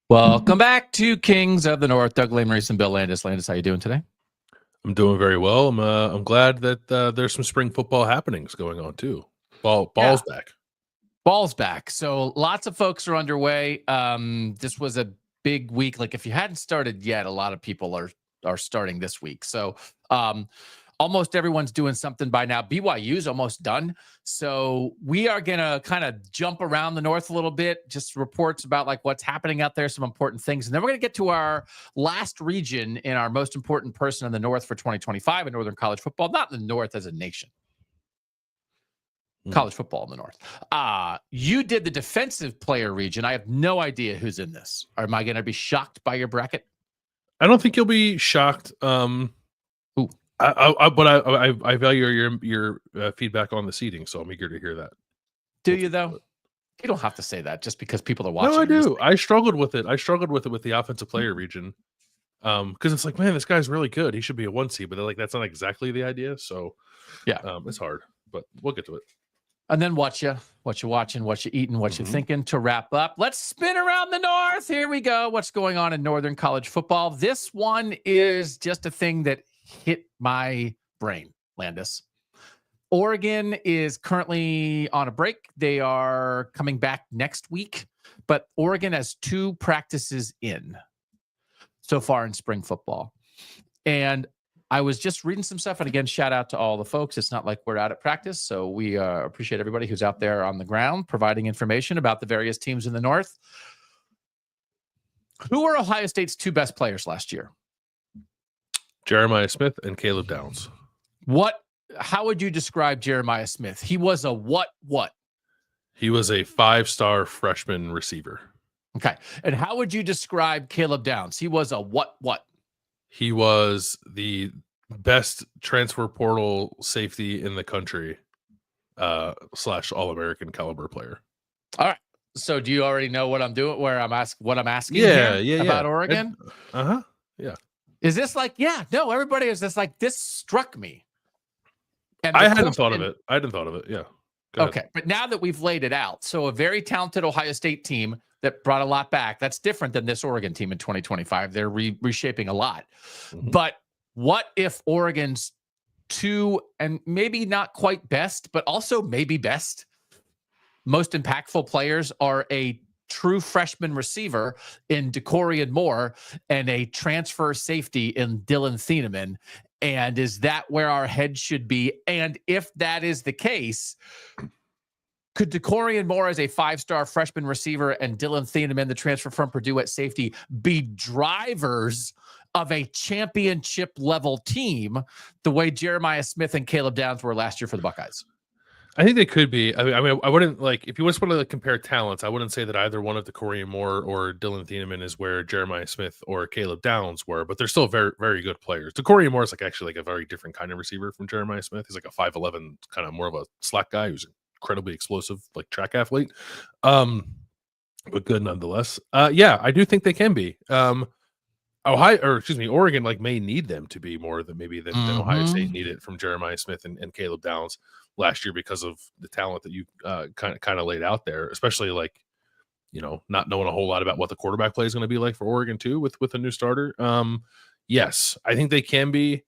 Welcome back to Kings of the North. Doug Lesmerises and Bill Landis. Landis, how you doing today? I'm doing very well. I'm glad that there's some spring football happenings going on too. Ball's back. Ball's back. So lots of folks are underway. This was a big week. Like if you hadn't started yet, a lot of people are starting this week. So almost everyone's doing something by now. BYU's almost done. So we are going to kind of jump around the North a little bit, just reports about like what's happening out there, some important things. And then we're going to get to our last region in our most important person in the North for 2025 in Northern college football, not in the North as a nation. College football in the North. You did the defensive player region. I have no idea who's in this. Am I going to be shocked by your bracket? I don't think you'll be shocked. I value your feedback on the seating, so I'm eager to hear that. Do you though? You don't have to say that just because people are watching. No, I do. I struggled with it. with the offensive player region, because it's like, man, this guy's really good. He should be a 1 seed, but they're like, that's not exactly the idea. So yeah, it's hard, but we'll get to it. And then what you watching, what you eating, what you thinking to wrap up. Let's spin around the North. Here we go. What's going on in Northern college football? This one is just a thing that hit my brain, Landis. Oregon is currently on a break. They are coming back next week, but Oregon has 2 practices in so far in spring football. And I was just reading some stuff, and again, shout out to all the folks. It's not like we're out at practice, so we appreciate everybody who's out there on the ground providing information about the various teams in the North. Who are Ohio State's 2 best players last year? Jeremiah Smith and Caleb Downs. How would you describe Jeremiah Smith? He was a what? He was a 5-star freshman receiver. Okay. And how would you describe Caleb Downs? He was a what? He was the best transfer portal safety in the country, / All-American caliber player. All right. So do you already know what I'm doing? What I'm asking about Oregon? Yeah. Is this like, no, everybody is just like, this struck me. And I hadn't thought of it. Yeah. Okay. But now that we've laid it out, so a very talented Ohio State team that brought a lot back. That's different than this Oregon team in 2025. They're reshaping a lot. But what if Oregon's 2 and maybe not quite best, but also maybe best, most impactful players are a true freshman receiver in Decorian Moore and a transfer safety in Dylan Thieneman? And is that where our head should be? And if that is the case, could Decorian Moore as a 5-star freshman receiver and Dylan Thieneman, the transfer from Purdue at safety, be drivers of a championship level team the way Jeremiah Smith and Caleb Downs were last year for the Buckeyes? I think they could be. I mean, I wouldn't if you just want to compare talents, I wouldn't say that either one of Decorian Moore or Dylan Thieneman is where Jeremiah Smith or Caleb Downs were, but they're still very, very good players. Decorian Moore is actually a very different kind of receiver from Jeremiah Smith. He's like a 5'11", kind of more of a slack guy who's incredibly explosive, like track athlete. But good nonetheless. Yeah, I do think they can be. Oregon may need them to be more than maybe than Ohio State needed from Jeremiah Smith and Caleb Downs last year because of the talent that you kind of laid out there, especially not knowing a whole lot about what the quarterback play is going to be like for Oregon too with a new starter. Yes, I think they can be.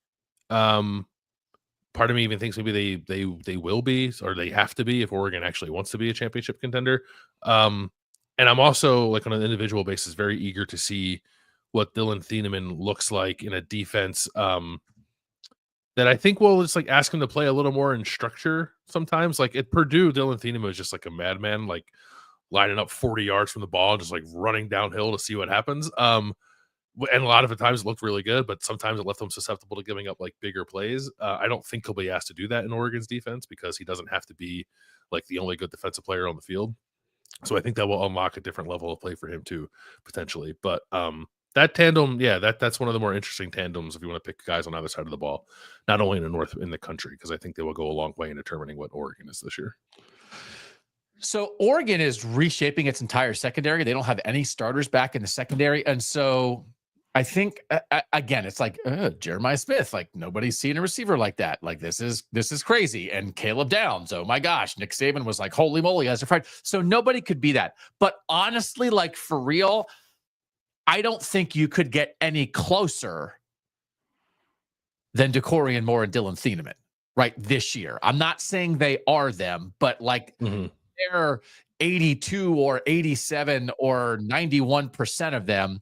Part of me even thinks maybe they will be, or they have to be if Oregon actually wants to be a championship contender. And I'm also on an individual basis very eager to see what Dylan Thieneman looks like in a defense that I think will just ask him to play a little more in structure sometimes. At Purdue, Dylan Thieneman was just a madman, lining up 40 yards from the ball and just running downhill to see what happens. And a lot of the times it looked really good, but sometimes it left him susceptible to giving up bigger plays. I don't think he'll be asked to do that in Oregon's defense because he doesn't have to be the only good defensive player on the field. So I think that will unlock a different level of play for him too, potentially. But that tandem, that's one of the more interesting tandems if you want to pick guys on either side of the ball, not only in the North, in the country, because I think they will go a long way in determining what Oregon is this year. So Oregon is reshaping its entire secondary. They don't have any starters back in the secondary. And so I think, again, it's Jeremiah Smith, nobody's seen a receiver like that. This is crazy. And Caleb Downs, oh my gosh, Nick Saban was holy moly, as a friend. So nobody could be that. But honestly, for real, I don't think you could get any closer than DeCorian Moore and Dylan Thieneman, right, this year. I'm not saying they are them, but like they're 82 or 87 or 91% of them.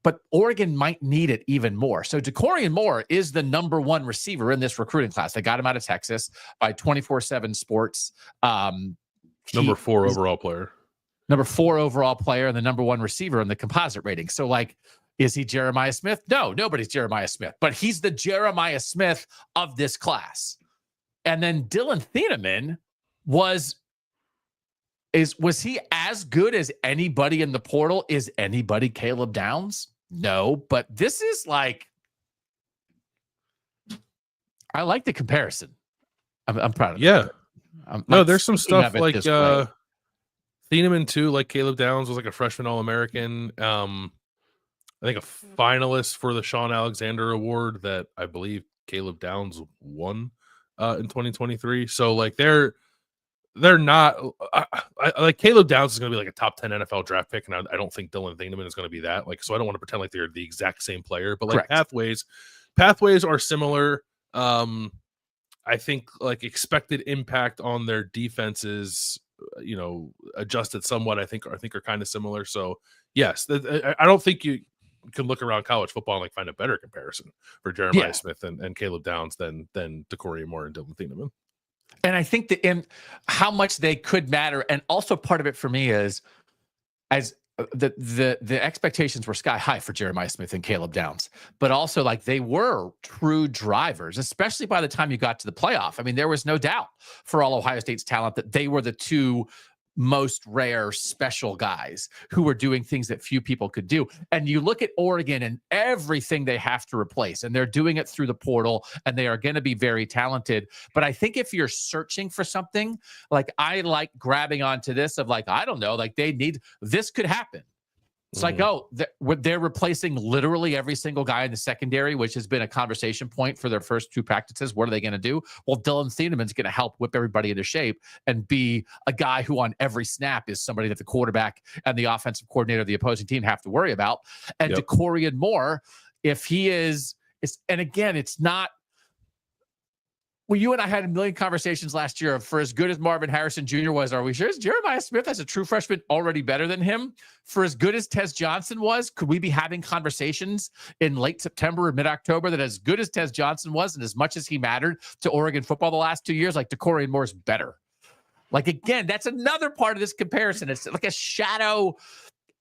But Oregon might need it even more. So DeCorian Moore is the number one receiver in this recruiting class. They got him out of Texas by 24/7 Sports. Number 4 overall player. Number 4 overall player and the number 1 receiver in the composite rating. So, like, is he Jeremiah Smith? No, nobody's Jeremiah Smith. But he's the Jeremiah Smith of this class. And then Dylan Thieneman was he as good as anybody in the portal? Is anybody Caleb Downs? No, but this is like, I like the comparison. I'm proud of it. Yeah. No, there's some stuff like Thieneman too, like Caleb Downs was like a freshman All-American. I think a finalist for the Sean Alexander Award that I believe Caleb Downs won in 2023. So like they're not like Caleb Downs is going to be like a top 10 NFL draft pick, and I don't think Dylan Thieneman is going to be that. Like, so I don't want to pretend like they're the exact same player, but like pathways are similar. I think like expected impact on their defenses, adjusted somewhat. I think are kind of similar. So yes, I don't think you can look around college football and like find a better comparison for Jeremiah Smith and Caleb Downs than DeCorian Moore and Dylan Thieneman. And I think that in how much they could matter, and also part of it for me is as the expectations were sky high for Jeremiah Smith and Caleb Downs, but also like they were true drivers, especially by the time you got to the playoff. I mean, there was no doubt for all Ohio State's talent that they were the two most rare special guys who were doing things that few people could do. And you look at Oregon and everything they have to replace, and they're doing it through the portal, and they are going to be very talented. But I think if you're searching for something, like I like grabbing onto this of like, I don't know, like this could happen. It's like, oh, they're replacing literally every single guy in the secondary, which has been a conversation point for their first 2 practices. What are they going to do? Well, Dylan Thieneman's going to help whip everybody into shape and be a guy who on every snap is somebody that the quarterback and the offensive coordinator of the opposing team have to worry about. And DeCorian Moore, if he is, and again, it's not, well, you and I had a million conversations last year of, for as good as Marvin Harrison Jr. was, are we sure is Jeremiah Smith as a true freshman already better than him? For as good as Tez Johnson was, could we be having conversations in late September or mid-October that as good as Tez Johnson was and as much as he mattered to Oregon football the last 2 years, like DeCorian Moore's better? Like, again, that's another part of this comparison. It's like a shadow.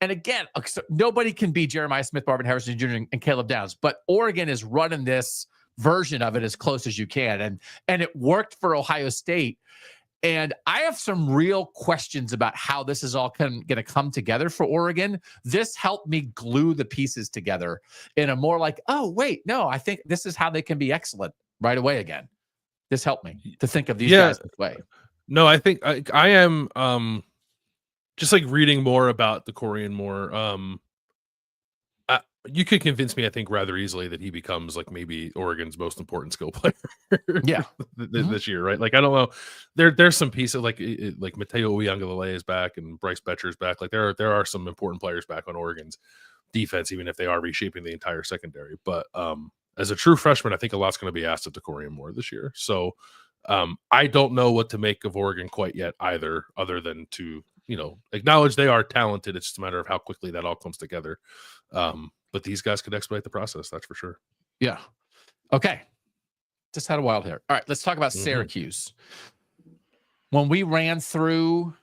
And again, so nobody can be Jeremiah Smith, Marvin Harrison Jr., and Caleb Downs, but Oregon is running this version of it as close as you can. And it worked for Ohio State. And I have some real questions about how this is all going to come together for Oregon. This helped me glue the pieces together in a more like, oh, wait, no, I think this is how they can be excellent right away again. This helped me to think of these guys this way. No, I think I am just like reading more about DeCorian Moore. You could convince me, I think, rather easily that he becomes like maybe Oregon's most important skill player. This year, right? Like, I don't know. There's some pieces like Mateo Uiagalelei is back and Bryce Betcher is back. Like there are some important players back on Oregon's defense, even if they are reshaping the entire secondary. But as a true freshman, I think a lot's going to be asked of DeCorian Moore this year. So I don't know what to make of Oregon quite yet either, other than to acknowledge they are talented. It's just a matter of how quickly that all comes together. But these guys could expedite the process, that's for sure. Yeah. Okay. Just had a wild hair. All right, let's talk about Syracuse. When we ran through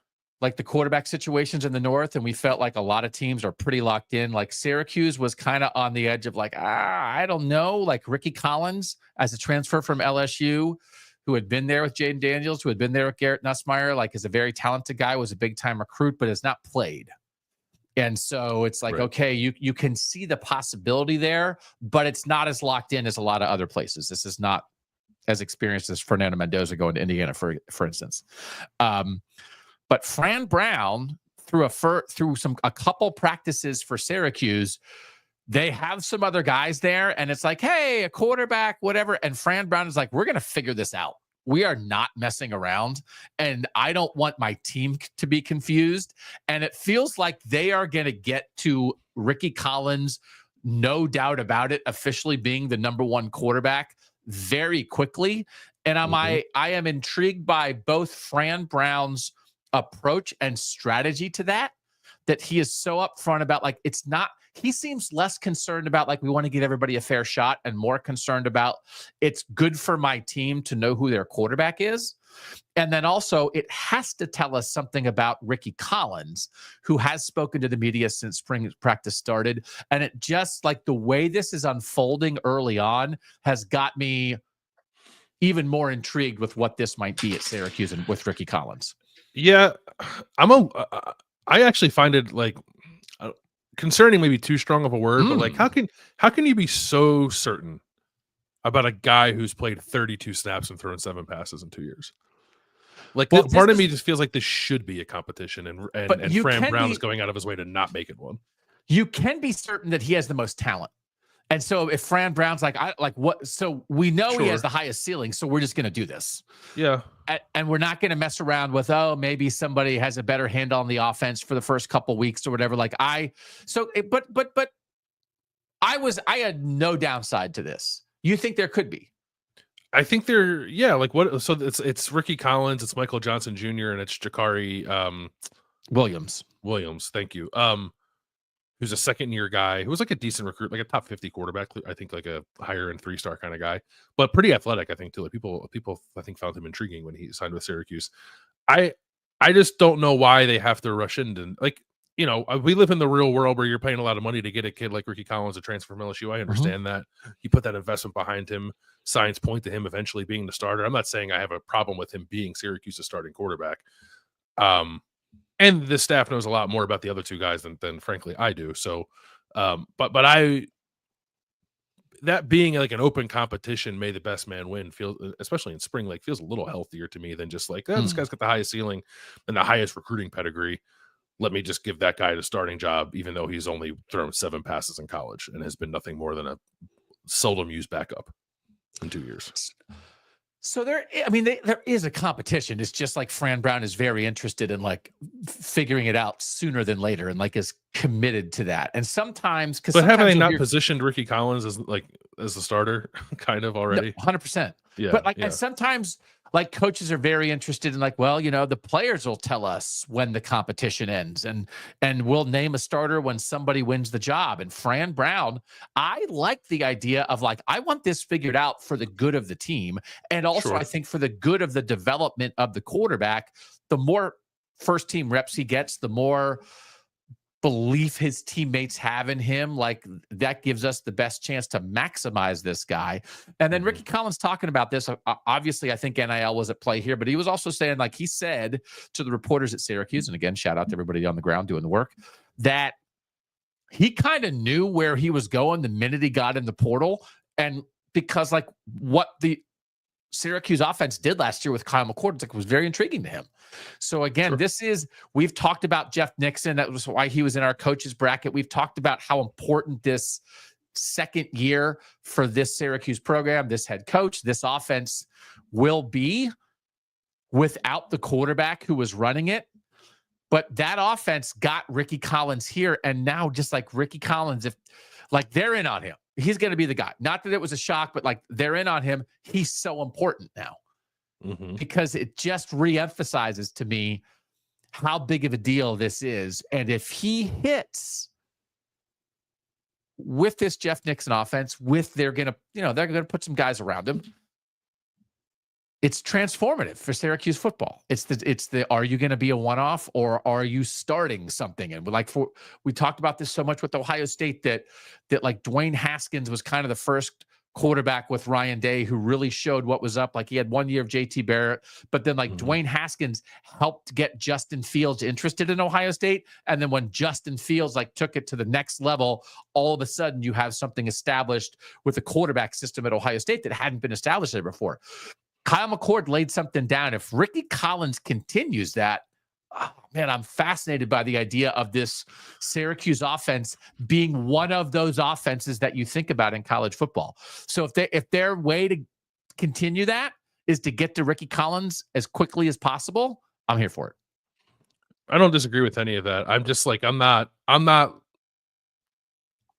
like the quarterback situations in the North, and we felt like a lot of teams are pretty locked in, like Syracuse was kind of on the edge of like, I don't know, like Ricky Collins as a transfer from LSU, who had been there with Jaden Daniels, who had been there with Garrett Nussmeier, like is a very talented guy, was a big-time recruit, but has not played. And so it's like, okay, you can see the possibility there, but it's not as locked in as a lot of other places. This is not as experienced as Fernando Mendoza going to Indiana, for instance. But Fran Brown, through a couple practices for Syracuse, they have some other guys there, and it's like, hey, a quarterback, whatever. And Fran Brown is like, we're going to figure this out. We are not messing around, and I don't want my team to be confused. And it feels like they are going to get to Ricky Collins, no doubt about it, officially being the number one quarterback very quickly. And I am intrigued by both Fran Brown's approach and strategy to that he is so upfront about, like, it's not, he seems less concerned about, like, we want to give everybody a fair shot, and more concerned about, it's good for my team to know who their quarterback is. And then also it has to tell us something about Ricky Collins, who has spoken to the media since spring practice started. And it just, like, the way this is unfolding early on has got me even more intrigued with what this might be at Syracuse and with Ricky Collins. Yeah, I actually find it, like, concerning, maybe too strong of a word, but, like, how can you be so certain about a guy who's played 32 snaps and thrown 7 passes in 2 years? Like, well, part of me just feels like this should be a competition, and Fran Brown is going out of his way to not make it one. You can be certain that he has the most talent. And so if Fran Brown's like, what? So we know he has the highest ceiling, so we're just going to do this. Yeah. And we're not going to mess around with, maybe somebody has a better handle on the offense for the first couple weeks or whatever. But I had no downside to this. You think there could be? I think like, what? So it's Ricky Collins, it's Michael Johnson Jr., and it's Jakari Williams. Thank you. Who's a second-year guy who was, like, a decent recruit, like a top 50 quarterback, I think, like a higher end 3-star kind of guy, but pretty athletic, I think, too. Like, people I think found him intriguing when he signed with Syracuse. I just don't know why they have to rush into, like, we live in the real world where you're paying a lot of money to get a kid like Ricky Collins to transfer from LSU. I understand that. You put that investment behind him. Signs point to him eventually being the starter. I'm not saying I have a problem with him being Syracuse's starting quarterback. And the staff knows a lot more about the other two guys than frankly I do. So, but that being, like, an open competition, may the best man win, feels, especially in spring, like, feels a little healthier to me than just like, this guy's got the highest ceiling and the highest recruiting pedigree. Let me just give that guy the starting job, even though he's only thrown 7 passes in college and has been nothing more than a seldom used backup in 2 years. So there is a competition. It's just like Fran Brown is very interested in, like, figuring it out sooner than later, and, like, is committed to that. And sometimes, but haven't they not positioned Ricky Collins as the starter kind of already? 100%. Yeah. But and sometimes, like, coaches are very interested in, like, well, the players will tell us when the competition ends, and we'll name a starter when somebody wins the job. And Fran Brown, I like the idea of, like, I want this figured out for the good of the team. And also I think for the good of the development of the quarterback, the more first team reps he gets, the more belief his teammates have in him. Like, that gives us the best chance to maximize this guy. And then Ricky Collins talking about this, obviously I think NIL was at play here, but he was also saying, like, he said to the reporters at Syracuse, and again, shout out to everybody on the ground doing the work, that he kind of knew where he was going the minute he got in the portal. And because, like, what the Syracuse offense did last year with Kyle McCord, it was very intriguing to him. So again, we've talked about Jeff Nixon. That was why he was in our coaches bracket. We've talked about how important this second year for this Syracuse program, this head coach, this offense will be without the quarterback who was running it. But that offense got Ricky Collins here. And now, just like Ricky Collins, if, like, they're in on him, he's going to be the guy. Not that it was a shock, but, like, they're in on him. He's so important now because it just reemphasizes to me how big of a deal this is. And if he hits with this Jeff Nixon offense, they're going to put some guys around him. It's transformative for Syracuse football. It's the are you going to be a one-off, or are you starting something? And we talked about this so much with Ohio State that like Dwayne Haskins was kind of the first quarterback with Ryan Day who really showed what was up. Like, he had 1 year of JT Barrett, but then, like, Dwayne Haskins helped get Justin Fields interested in Ohio State. And then when Justin Fields, like, took it to the next level, all of a sudden you have something established with the quarterback system at Ohio State that hadn't been established there before. Kyle McCord laid something down. If Ricky Collins continues that, oh, man, I'm fascinated by the idea of this Syracuse offense being one of those offenses that you think about in college football. So if their way to continue that is to get to Ricky Collins as quickly as possible, I'm here for it. I don't disagree with any of that. I'm just like, I'm not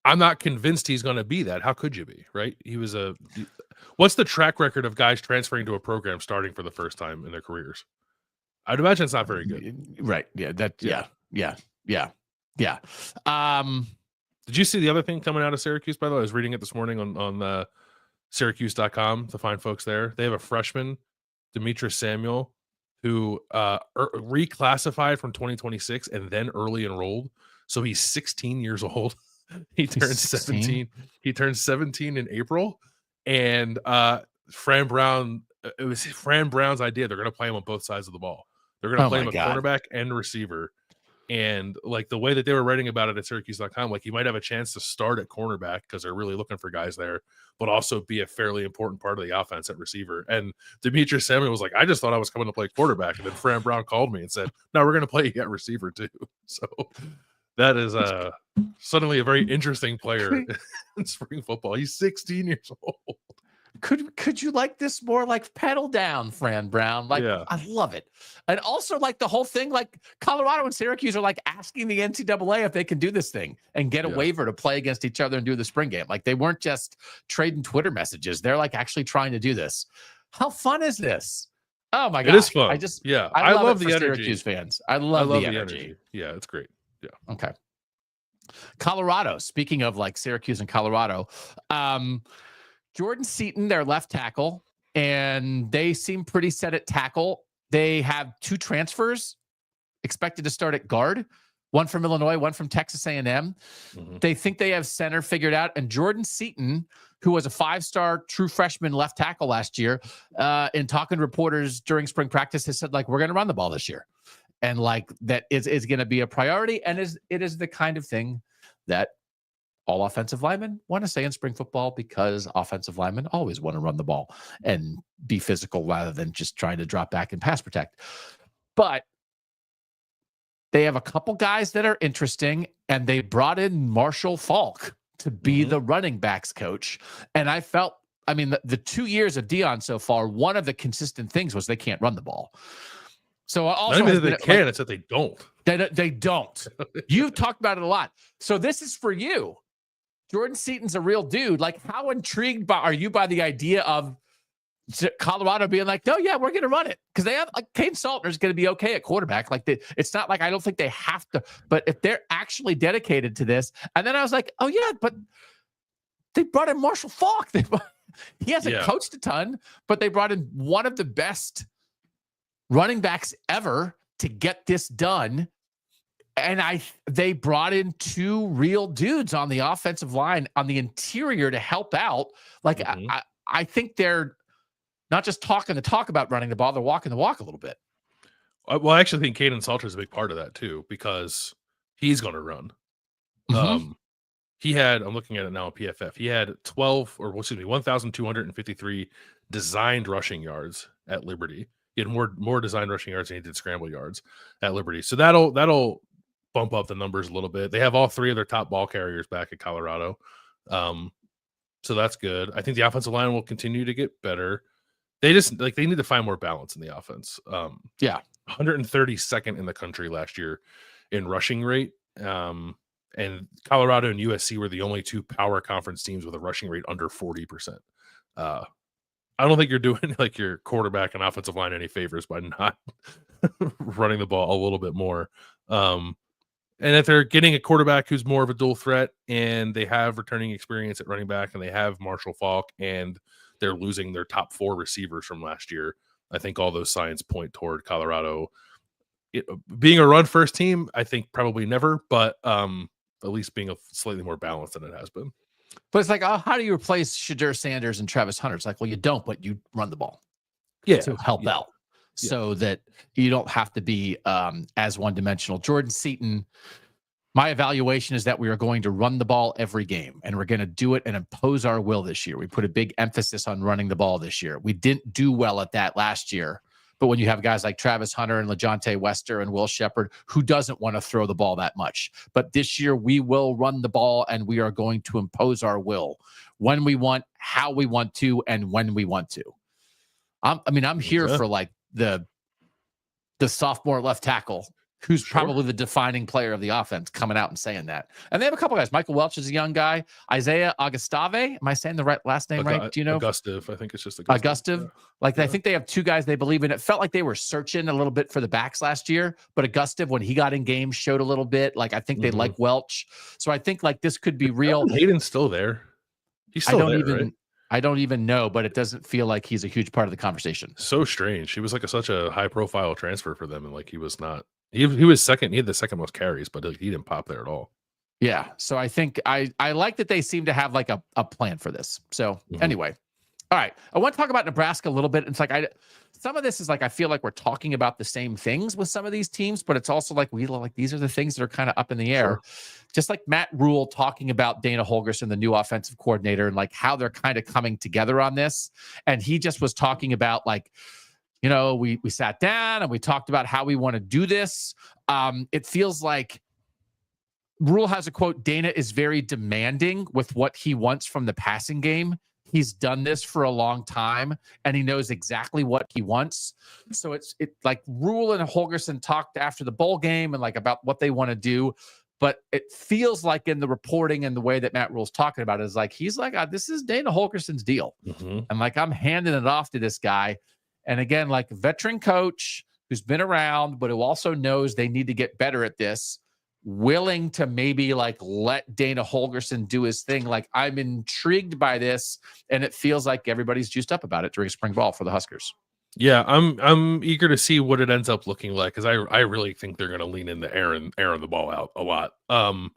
I'm not convinced he's going to be that. How could you be, right? What's the track record of guys transferring to a program starting for the first time in their careers? I'd imagine it's not very good. Right. Yeah. Did you see the other thing coming out of Syracuse, by the way? I was reading it this morning on Syracuse.com, the fine folks there. They have a freshman, Demetrius Samuel, who reclassified from 2026 and then early enrolled. So he's 16 years old. He turned 17. He turned 17 in April. And Fran Brown, it was Fran Brown's idea. They're going to play him on both sides of the ball. They're going to play him a cornerback and receiver. And like the way that they were writing about it at Syracuse.com, like he might have a chance to start at cornerback because they're really looking for guys there, but also be a fairly important part of the offense at receiver. And Demetrius Samuel was like, I just thought I was coming to play quarterback. And then Fran Brown called me and said, no, we're going to play you at receiver too. So that is suddenly a very interesting player in spring football. He's 16 years old. Could you like this more? Like, pedal down, Fran Brown. Like, yeah. I love it. And also, like, the whole thing, like Colorado and Syracuse are like asking the NCAA if they can do this thing and get a waiver to play against each other and do the spring game. Like, they weren't just trading Twitter messages. They're like actually trying to do this. How fun is this? Oh my God. It is fun. I love the energy. Syracuse fans. I love the energy. Yeah, it's great. Yeah. Okay. Colorado, speaking of like Syracuse and Colorado, Jordan Seaton, their left tackle, and they seem pretty set at tackle. They have 2 transfers expected to start at guard, one from Illinois, one from Texas A&M. Mm-hmm. They think they have center figured out. And Jordan Seaton, who was a 5-star true freshman left tackle last year, in talking to reporters during spring practice, has said, like, we're going to run the ball this year. And like that is going to be a priority. And it is the kind of thing that all offensive linemen want to say in spring football, because offensive linemen always want to run the ball and be physical rather than just trying to drop back and pass protect. But they have a couple guys that are interesting, and they brought in Marshall Faulk to be the running backs coach. And I felt, I mean, the 2 years of Dion so far, one of the consistent things was they can't run the ball. So also, not even that they can, it's that they don't. They don't. You've talked about it a lot. So this is for you. Jordan Seaton's a real dude. Like, how intrigued are you by the idea of Colorado being like, no, yeah, we're going to run it? Because they have, like, Kane Saltner's going to be okay at quarterback. Like, it's not like, I don't think they have to, but if they're actually dedicated to this. And then I was like, oh yeah, but they brought in Marshall Faulk. He hasn't coached a ton, but they brought in one of the best running backs ever to get this done. And they brought in 2 real dudes on the offensive line, on the interior, to help out. Like, I think they're not just talking the talk about running the ball, they're walking the walk a little bit. Well, I actually think Caden Salter is a big part of that too, because he's going to run. He had, I'm looking at it now on PFF, he had 1,253 designed rushing yards at Liberty. He had more designed rushing yards than he did scramble yards at Liberty. So that'll bump up the numbers a little bit. They have all 3 of their top ball carriers back at Colorado. So that's good. I think the offensive line will continue to get better. They just, like, they need to find more balance in the offense. 132nd in the country last year in rushing rate. And Colorado and USC were the only 2 power conference teams with a rushing rate under 40%. I don't think you're doing, like, your quarterback and offensive line any favors by not running the ball a little bit more. And if they're getting a quarterback who's more of a dual threat, and they have returning experience at running back, and they have Marshall Faulk, and they're losing their top 4 receivers from last year, I think all those signs point toward Colorado being a run-first team. I think probably never, but at least being a slightly more balanced than it has been. But it's like, oh, how do you replace Shadur Sanders and Travis Hunter? It's like, well, you don't, but you run the ball to help out. So that you don't have to be as one-dimensional. Jordan Seaton, my evaluation is that we are going to run the ball every game, and we're going to do it and impose our will this year. We put a big emphasis on running the ball this year. We didn't do well at that last year, but when you have guys like Travis Hunter and LeJontay Wester and Will Shepherd, who doesn't want to throw the ball that much? But this year we will run the ball, and we are going to impose our will when we want, how we want to, and when we want to. I'm here for, like, the sophomore left tackle who's probably the defining player of the offense, coming out and saying that. And they have a couple guys. Michael Welch is a young guy. Isaiah Augustave. Am I saying the right last name right? Do you know? Augustive. I think it's just Augustive. Yeah. Like, I think they have two guys they believe in. It felt like they were searching a little bit for the backs last year, but Augustive, when he got in games, showed a little bit. Like, I think they like Welch. So I think like this could be real. Hayden's still there. He's still right? I don't even know, but it doesn't feel like he's a huge part of the conversation. So strange. He was like such a high profile transfer for them. And like, he was not, he was second. He had the second most carries, but he didn't pop there at all. Yeah. So I think I like that they seem to have like a plan for this. So anyway, all right. I want to talk about Nebraska a little bit. It's like some of this is like, I feel like we're talking about the same things with some of these teams, but it's also like these are the things that are kind of up in the air. Just like Matt Rule talking about Dana Holgorsen, the new offensive coordinator, and like how they're kind of coming together on this. And he just was talking about like, you know, we sat down and we talked about how we want to do this. It feels like Rule has a quote, Dana is very demanding with what he wants from the passing game. He's done this for a long time and he knows exactly what he wants. So it's like Rule and Holgorsen talked after the bowl game and like about what they want to do. But it feels like in the reporting and the way that Matt Rule's talking about it is like, he's like, this is Dana Holgorsen's deal. And like, I'm handing it off to this guy. And again, like veteran coach who's been around, but who also knows they need to get better at this, willing to maybe like let Dana Holgorsen do his thing. Like, I'm intrigued by this, and it feels like everybody's juiced up about it during spring ball for the Huskers. Yeah, I'm eager to see what it ends up looking like, because I really think they're going to lean into airing the ball out a lot. And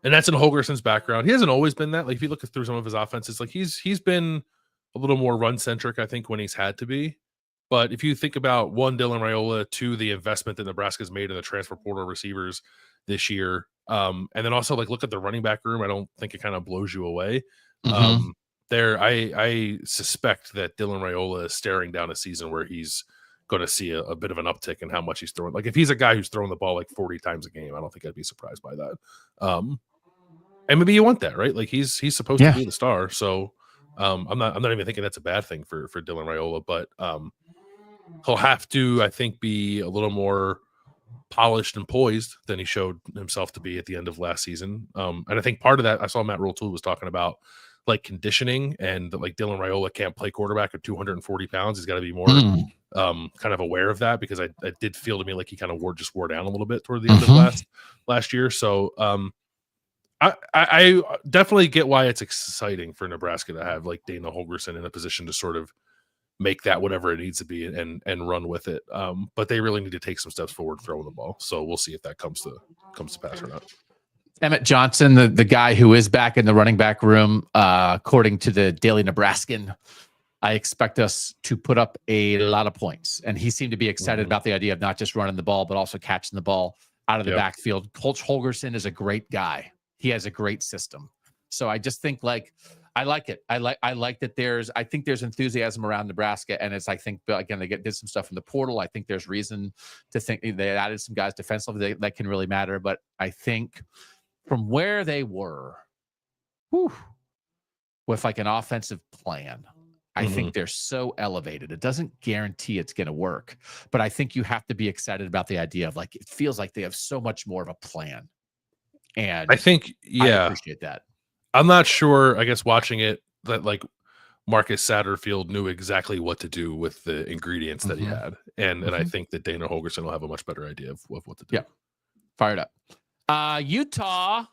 that's in Holgorsen's background. He hasn't always been that. Like, if you look through some of his offenses, like he's been a little more run centric, I think, when he's had to be. But if you think about one, Dylan Raiola, two, the investment that Nebraska's made in the transfer portal receivers this year, and then also like look at the running back room, I don't think it kind of blows you away. I suspect that Dylan Raiola is staring down a season where he's going to see a bit of an uptick in how much he's throwing. Like, if he's a guy who's throwing the ball like 40 times a game, I don't think I'd be surprised by that. And maybe you want that, right? Like, he's supposed to be the star. So I'm not even thinking that's a bad thing for Dylan Raiola, but he'll have to, I think, be a little more polished and poised than he showed himself to be at the end of last season. And I think part of that, I saw Matt Rule too was talking about like conditioning, and like Dylan Raiola can't play quarterback at 240 pounds. He's got to be more kind of aware of that, because I did feel to me like he kind of wore down a little bit toward the end of last year. So I definitely get why it's exciting for Nebraska to have like Dana Holgorsen in a position to sort of make that whatever it needs to be and run with it. But they really need to take some steps forward throwing the ball. So we'll see if that comes to pass or not. Emmett Johnson, the guy who is back in the running back room, according to the Daily Nebraskan, I expect us to put up a lot of points. And he seemed to be excited about the idea of not just running the ball, but also catching the ball out of the backfield. Coach Holgorsen is a great guy. He has a great system. So I just think like, I like it. I like that I think there's enthusiasm around Nebraska. And it's, I think, again, they did some stuff in the portal. I think there's reason to think they added some guys defensively that can really matter. But I think from where they were with like an offensive plan, I think they're so elevated. It doesn't guarantee it's going to work, but I think you have to be excited about the idea of like, it feels like they have so much more of a plan. And I think, I appreciate that. I'm not sure, I guess, watching it, that like Marcus Satterfield knew exactly what to do with the ingredients that he had. And I think that Dana Holgorsen will have a much better idea of what to do. Yeah. Fired up. Utah,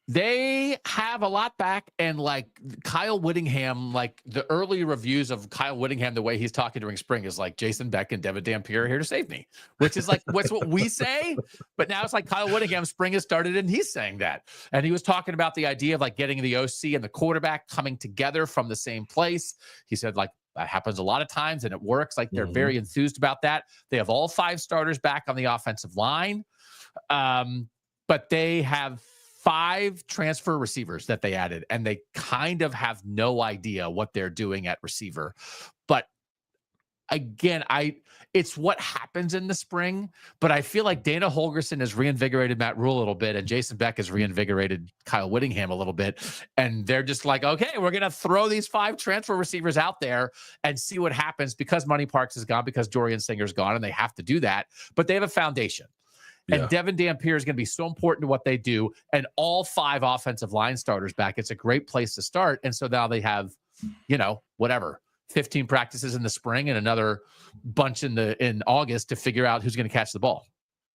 they have a lot back, and like Kyle Whittingham, like the early reviews of Kyle Whittingham, the way he's talking during spring is like Jason Beck and Devin Dampier are here to save me, which is like what's what we say, but now it's like Kyle Whittingham, spring has started and he's saying that. And he was talking about the idea of like getting the OC and the quarterback coming together from the same place. He said like that happens a lot of times and it works. Like they're very enthused about that. They have all 5 starters back on the offensive line, but they have 5 transfer receivers that they added, and they kind of have no idea what they're doing at receiver. But again, it's what happens in the spring, but I feel like Dana Holgerson has reinvigorated Matt Rule a little bit, and Jason Beck has reinvigorated Kyle Whittingham a little bit. And they're just like, okay, we're going to throw these 5 transfer receivers out there and see what happens, because Money Parks is gone, because Dorian Singer's gone, and they have to do that. But they have a foundation. And Devin Dampier is going to be so important to what they do. And all 5 offensive line starters back. It's a great place to start. And so now they have, 15 practices in the spring and another bunch in August to figure out who's going to catch the ball.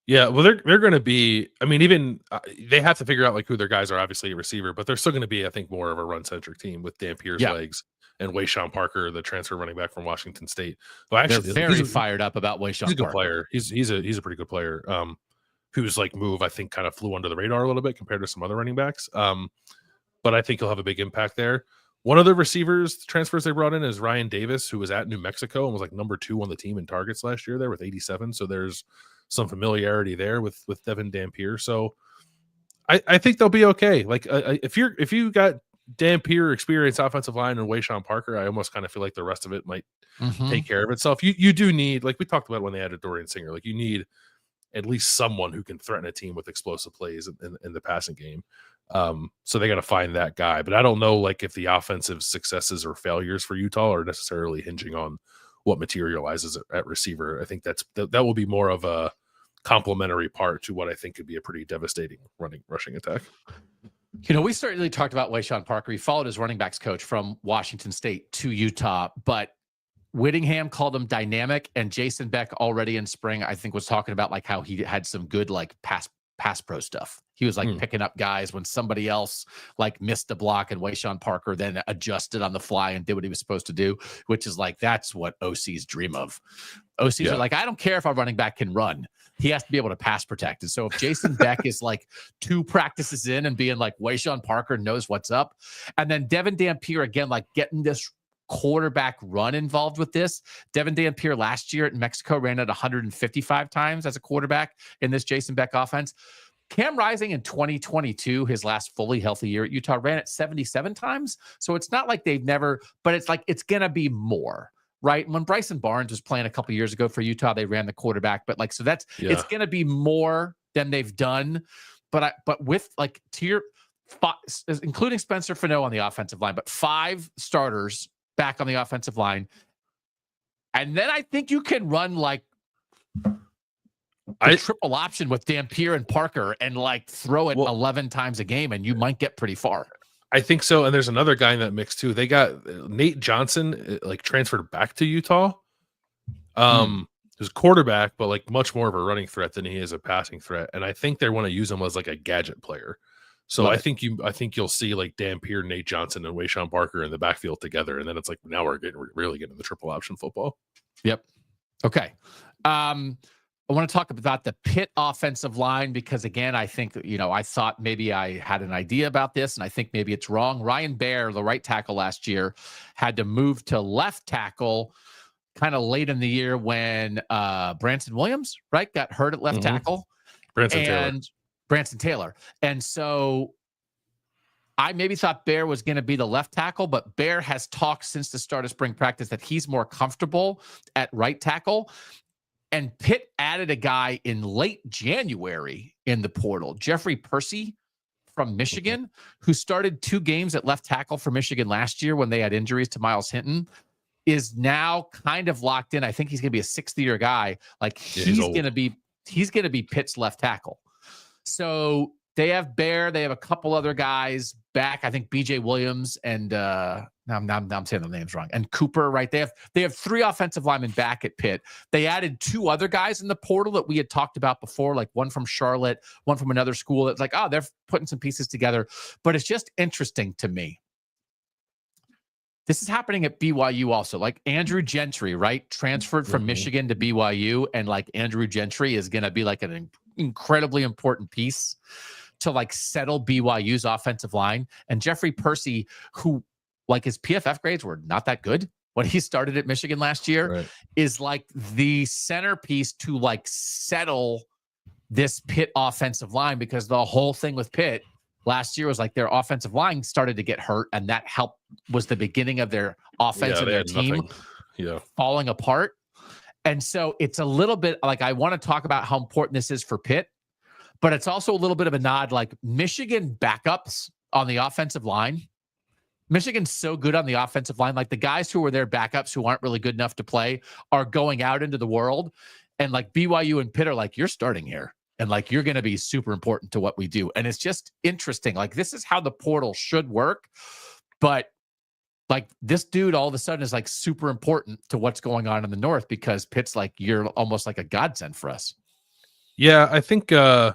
Yeah, well, they're going to be. I mean, even they have to figure out like who their guys are. Obviously, a receiver, but they're still going to be, I think, more of a run-centric team with Dampier's legs and Wayshawn Parker, the transfer running back from Washington State. Well, actually, they're very fired up about Wayshawn. He's a good Parker. player. He's a pretty good player. Whose like move I think kind of flew under the radar a little bit compared to some other running backs. But I think he'll have a big impact there. One of the transfers they brought in is Ryan Davis, who was at New Mexico and was like number 2 on the team in targets last year there with 87. So there's some familiarity there with Devin Dampier. So I think they'll be okay. Like if you got Dampier experience offensive line and Wayshawn Parker, I almost kind of feel like the rest of it might take care of itself. You do need, like we talked about when they added Dorian Singer, like you need at least someone who can threaten a team with explosive plays in the passing game. So they got to find that guy, but I don't know like if the offensive successes or failures for Utah are necessarily hinging on what materializes at receiver. I think that will be more of a complementary part to what I think could be a pretty devastating rushing attack. We certainly talked about Wayshawn Parker. He followed his running backs coach from Washington State to Utah, but Whittingham called him dynamic, and Jason Beck already in spring, I think, was talking about like how he had some good like pass pro stuff. He was like picking up guys when somebody else like missed a block, and Wayshawn Parker then adjusted on the fly and did what he was supposed to do, which is like, that's what OCs dream of. OCs are like, I don't care if our running back can run. He has to be able to pass protect. And so if Jason Beck is like 2 practices in and being like, Wayshawn Parker knows what's up. And then Devin Dampier, again, like getting this quarterback run involved with this. Devin Dampier last year at Mexico ran it 155 times as a quarterback in this Jason Beck offense. Cam Rising in 2022, his last fully healthy year at Utah, ran it 77 times. So it's not like they've never, but it's like it's going to be more, right? When Bryson Barnes was playing a couple years ago for Utah, they ran the quarterback, but like, so that's, it's going to be more than they've done. But with like tier 5, including Spencer Fano on the offensive line, but 5 starters back on the offensive line. And then I think you can run like a triple option with Dampier and Parker and like throw it 11 times a game, and you might get pretty far. I think so. And there's another guy in that mix too. They got Nate Johnson like transferred back to Utah. Who's quarterback, but like much more of a running threat than he is a passing threat. And I think they want to use him as like a gadget player. So I think you'll see like Dampier, Nate Johnson, and Wayshawn Parker in the backfield together, and then it's like now we're really getting the triple option football. Yep. Okay. I want to talk about the Pitt offensive line because again, I think I thought maybe I had an idea about this, and I think maybe it's wrong. Ryan Baer, the right tackle last year, had to move to left tackle kind of late in the year when Branson Williams got hurt at left tackle. Branson Taylor. And so I maybe thought Baer was going to be the left tackle, but Baer has talked since the start of spring practice that he's more comfortable at right tackle. And Pitt added a guy in late January in the portal, Jeffrey Percy from Michigan, who started 2 games at left tackle for Michigan last year when they had injuries to Miles Hinton, is now kind of locked in. I think he's going to be a 6th-year guy. Like he's going to be Pitt's left tackle. So they have Baer. They have a couple other guys back. I think BJ Williams and now I'm saying the names wrong. And Cooper, right? They have 3 offensive linemen back at Pitt. They added 2 other guys in the portal that we had talked about before, like one from Charlotte, one from another school. It's like, oh, they're putting some pieces together. But it's just interesting to me. This is happening at BYU also. Like Andrew Gentry, right? Transferred from Michigan to BYU. And like Andrew Gentry is going to be like an incredibly important piece to like settle BYU's offensive line. And Jeffrey Percy, who like his PFF grades were not that good when he started at Michigan last year, is like the centerpiece to like settle this Pitt offensive line, because the whole thing with Pitt last year was like their offensive line started to get hurt, and that was the beginning of their offense and their team falling apart. And so it's a little bit like I want to talk about how important this is for Pitt, but it's also a little bit of a nod like Michigan backups on the offensive line. Michigan's so good on the offensive line. Like the guys who are their backups who aren't really good enough to play are going out into the world. And like BYU and Pitt are like, you're starting here. And like, you're going to be super important to what we do. And it's just interesting. Like, this is how the portal should work. But like, this dude all of a sudden is like super important to what's going on in the North because Pitt's like, you're almost like a godsend for us. Yeah, I think I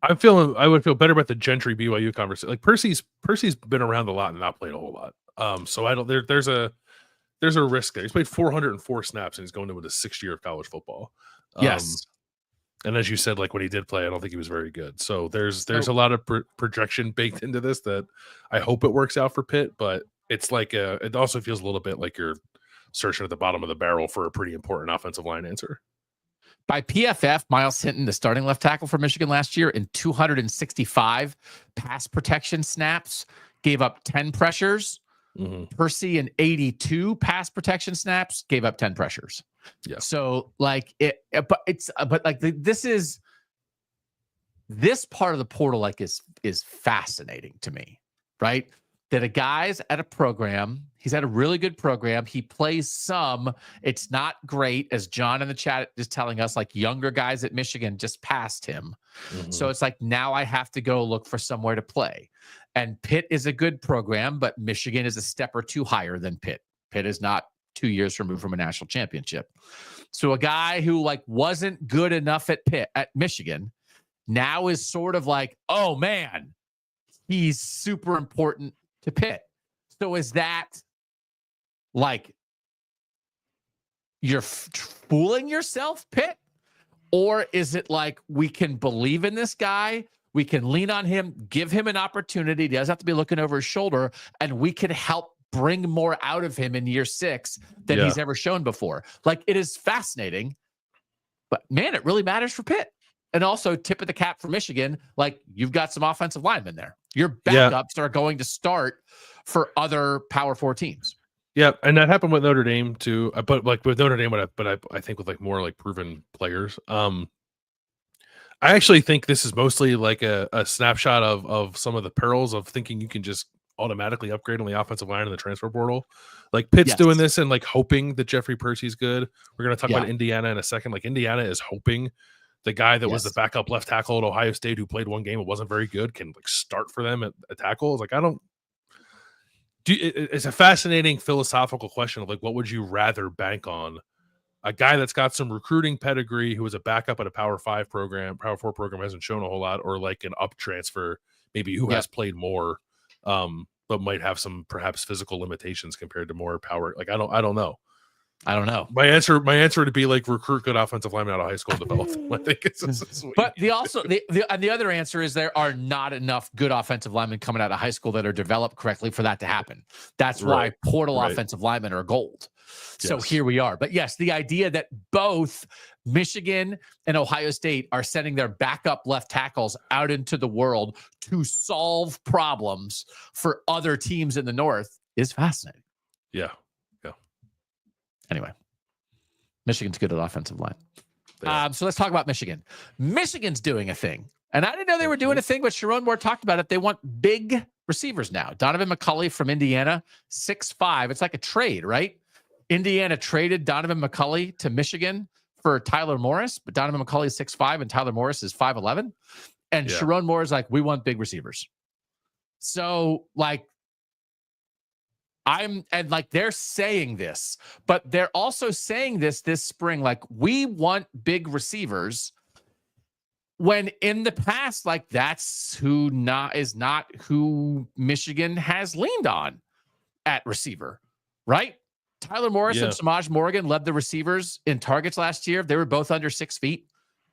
would feel better about the Gentry BYU conversation. Like Percy's been around a lot and not played a whole lot. So I don't there's a risk there. He's played 404 snaps and he's going into his 6th year of college football. Yes. And as you said, like when he did play, I don't think he was very good. So there's a lot of projection baked into this that I hope it works out for Pitt, but it's like it also feels a little bit like you're searching at the bottom of the barrel for a pretty important offensive line answer. By PFF, Miles Hinton, the starting left tackle for Michigan last year, in 265 pass protection snaps, gave up 10 pressures. Percy in 82 pass protection snaps, gave up 10 pressures. Yeah. So like this part of the portal like is fascinating to me, right? That a guy's at a program, he's at a really good program. He plays some, it's not great, as John in the chat is telling us, like younger guys at Michigan just passed him. So it's like, now I have to go look for somewhere to play. And Pitt is a good program, but Michigan is a step or two higher than Pitt. Pitt is not 2 years removed from a national championship. So a guy who like wasn't good enough at Michigan now is sort of like, oh man, he's super important to Pitt. So is that like you're fooling yourself, Pitt? Or is it like we can believe in this guy, we can lean on him, give him an opportunity, he doesn't have to be looking over his shoulder, and we can help bring more out of him in year 6 than he's ever shown before? Like, it is fascinating, but man, it really matters for Pitt. And also, tip of the cap for Michigan, like you've got some offensive linemen there. Your backups are going to start for other Power 4 teams. Yeah, and that happened with Notre Dame too. But like with Notre Dame, I think with like more like proven players. I actually think this is mostly like a snapshot of some of the perils of thinking you can just automatically upgrade on the offensive line in the transfer portal. Like Pitt's doing this and like hoping that Jeffrey Percy's good. We're going to talk about Indiana in a second. Like Indiana is hoping the guy that was the backup left tackle at Ohio State who played one game and wasn't very good can like start for them at tackle. It's like, it's a fascinating philosophical question of like, what would you rather bank on? A guy that's got some recruiting pedigree who was a backup at a Power 5 program, Power 4 program, hasn't shown a whole lot, or like an up transfer, maybe who has played more, but might have some perhaps physical limitations compared to more power. Like, I don't know. My answer would be like recruit good offensive linemen out of high school and develop them. I think it's but the other answer is there are not enough good offensive linemen coming out of high school that are developed correctly for that to happen. That's why portal offensive linemen are gold. So here we are. But yes, the idea that both Michigan and Ohio State are sending their backup left tackles out into the world to solve problems for other teams in the North is fascinating. Yeah. Anyway, Michigan's good at offensive line. So let's talk about Michigan. Michigan's doing a thing. And I didn't know they were doing a thing, but Sharon Moore talked about it. They want big receivers now. Donovan McCulley from Indiana, 6'5". It's like a trade, right? Indiana traded Donovan McCulley to Michigan for Tyler Morris, but Donovan McCulley is 6'5" and Tyler Morris is 5'11". And Sharon Moore is like, we want big receivers. So like, they're saying this, but they're also saying this spring, like we want big receivers, when in the past, like that's is not who Michigan has leaned on at receiver, right? Tyler Morris and Samaj Morgan led the receivers in targets last year. They were both under 6 feet.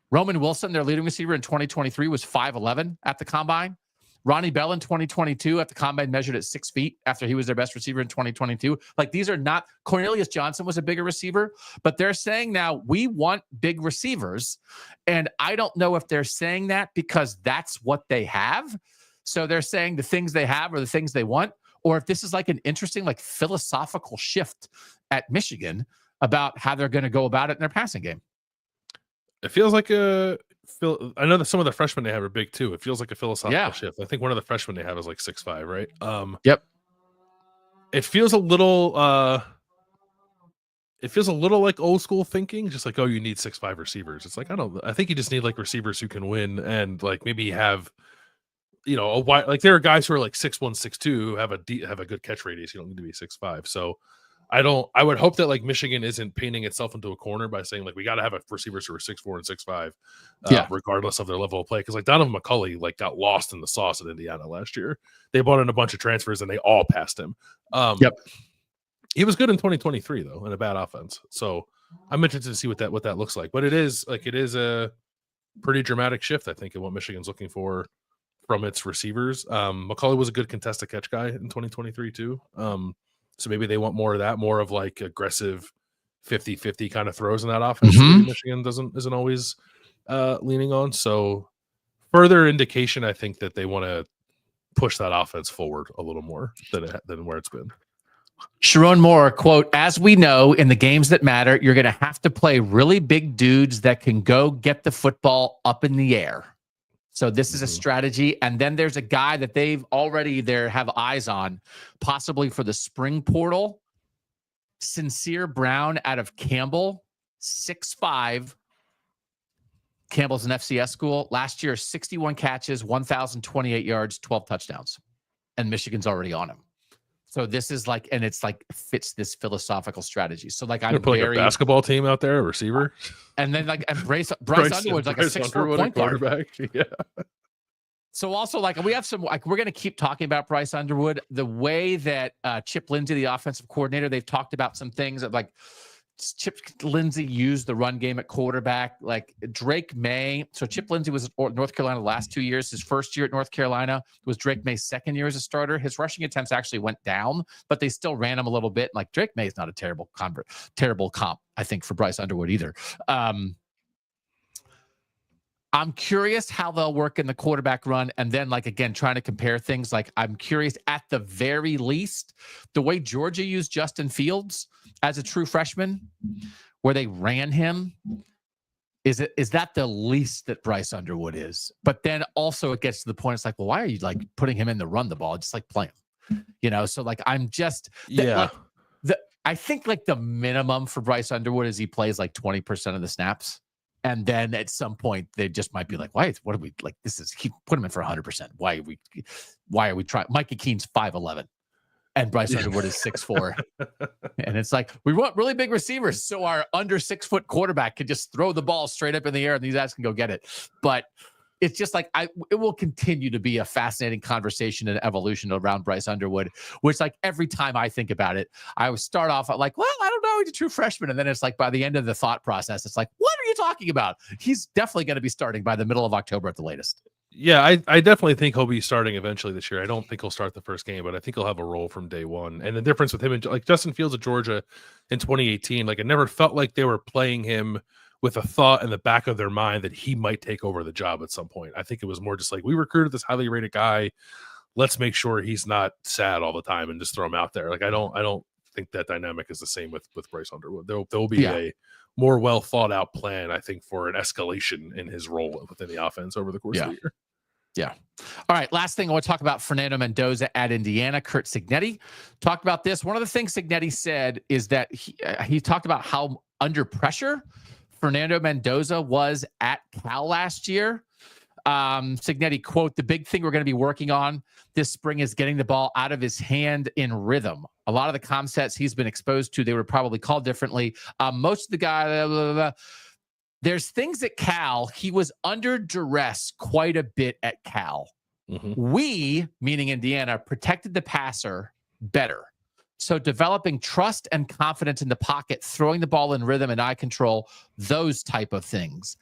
Roman Wilson, their leading receiver in 2023, was 5'11" at the combine. Ronnie Bell in 2022 at the combine measured at 6 feet after he was their best receiver in 2022. Like these are not, Cornelius Johnson was a bigger receiver, but they're saying now we want big receivers. And I don't know if they're saying that because that's what they have. So they're saying the things they have are the things they want, or if this is like an interesting, like philosophical shift at Michigan about how they're going to go about it in their passing game. It feels like I know that some of the freshmen they have are big too. It feels like a philosophical shift. I think one of the freshmen they have is like 6'5", right? Yep. It feels a little like old school thinking, just like, oh, you need 6'5" receivers. It's like, I think you just need like receivers who can win and like maybe have, a wide, like there are guys who are like 6'1", 6'2", who have a good catch radius. You don't need to be 6'5". So I would hope that like Michigan isn't painting itself into a corner by saying like we got to have receivers who are 6'4" and 6'5", regardless of their level of play. Because like Donovan McCulley like got lost in the sauce at Indiana last year. They brought in a bunch of transfers and they all passed him. He was good in 2023 though, in a bad offense. So I'm interested to see what that looks like. But it is a pretty dramatic shift, I think, in what Michigan's looking for from its receivers. McCulley was a good contested catch guy in 2023 too. So maybe they want more of that, more of like aggressive 50-50 kind of throws in that offense. Maybe Michigan isn't always leaning on. So further indication, I think, that they want to push that offense forward a little more than where it's been. Sharon Moore, quote, as we know, in the games that matter, you're going to have to play really big dudes that can go get the football up in the air. So this is a strategy. And then there's a guy that they've already have eyes on, possibly for the spring portal. Sincere Brown out of Campbell, 6'5". Campbell's an FCS school. Last year, 61 catches, 1,028 yards, 12 touchdowns. And Michigan's already on him. So this is like, and it's like fits this philosophical strategy. So like I'm put like a basketball team out there, a receiver, and then like and Bryce Underwood's like a 6'4" point quarterback. Yeah. So also like we have some like we're going to keep talking about Bryce Underwood. The way that Chip Lindsey, the offensive coordinator, they've talked about some things that like Chip Lindsey used the run game at quarterback, like Drake May. So Chip Lindsey was at North Carolina the last 2 years. His first year at North Carolina was Drake May's second year as a starter. His rushing attempts actually went down, but they still ran him a little bit. Like Drake May is not a terrible comp, I think, for Bryce Underwood either. I'm curious how they'll work in the quarterback run. And then, like, again, trying to compare things. Like, I'm curious at the very least, the way Georgia used Justin Fields as a true freshman, where they ran him, is that the least that Bryce Underwood is? But then also it gets to the point, it's like, well, why are you like putting him in to run the ball? Just like play him, So like, I'm just, I think like the minimum for Bryce Underwood is he plays like 20% of the snaps. And then at some point they just might be like, why? What are we like? This is put him in for 100%. Why are we trying? Mikey Keene's 5'11", and Bryce Underwood is 6'4", and it's like we want really big receivers so our under 6 foot quarterback can just throw the ball straight up in the air and these guys can go get it. But it's just like it will continue to be a fascinating conversation and evolution around Bryce Underwood, which like every time I think about it, I would start off like, well, I don't know, he's a true freshman. And then it's like by the end of the thought process, it's like, what are you talking about? He's definitely going to be starting by the middle of October at the latest. Yeah, I definitely think he'll be starting eventually this year. I don't think he'll start the first game, but I think he'll have a role from day one. And the difference with him and like Justin Fields at Georgia in 2018, like it never felt like they were playing him with a thought in the back of their mind that he might take over the job at some point. I think it was more just like, we recruited this highly rated guy. Let's make sure he's not sad all the time and just throw him out there. Like, I don't think that dynamic is the same with Bryce Underwood. There'll be a more well thought out plan, I think, for an escalation in his role within the offense over the course of the year. Yeah. All right. Last thing I want to talk about Fernando Mendoza at Indiana. Curt Cignetti talked about this. One of the things Cignetti said is that he talked about how under pressure Fernando Mendoza was at Cal last year. Cignetti, quote, the big thing we're going to be working on this spring is getting the ball out of his hand in rhythm. A lot of the concepts he's been exposed to, they were probably called differently. Most of the guy, there's things at Cal. He was under duress quite a bit at Cal. We, meaning Indiana, protected the passer better. So developing trust and confidence in the pocket, throwing the ball in rhythm and eye control, those type of things.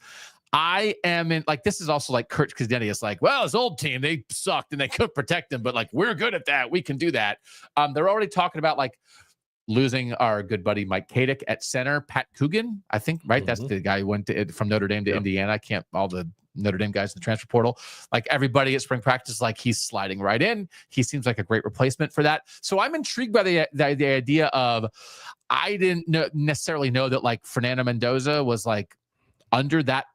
I am in, like, this is also like Curt Cignetti is like, well, his old team, they sucked and they couldn't protect him, but like, we're good at that. We can do that. They're already talking about like losing our good buddy Mike Kadick at center, Pat Coogan, I think, right? That's the guy who went from Notre Dame to Indiana. I can't all the Notre Dame guys in the transfer portal. Like everybody at spring practice, like he's sliding right in. He seems like a great replacement for that. So I'm intrigued by the idea of, I didn't necessarily know that like Fernando Mendoza was like under that,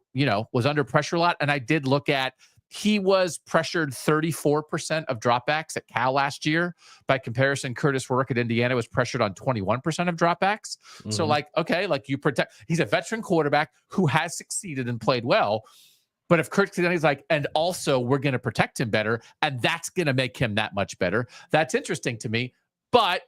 was under pressure a lot. And I did look at, he was pressured 34% of dropbacks at Cal last year. By comparison, Curtis Rourke at Indiana was pressured on 21% of dropbacks. So like, okay, like you protect, he's a veteran quarterback who has succeeded and played well. But if Kurt Kennedy's like, and also we're going to protect him better, and that's going to make him that much better, that's interesting to me. But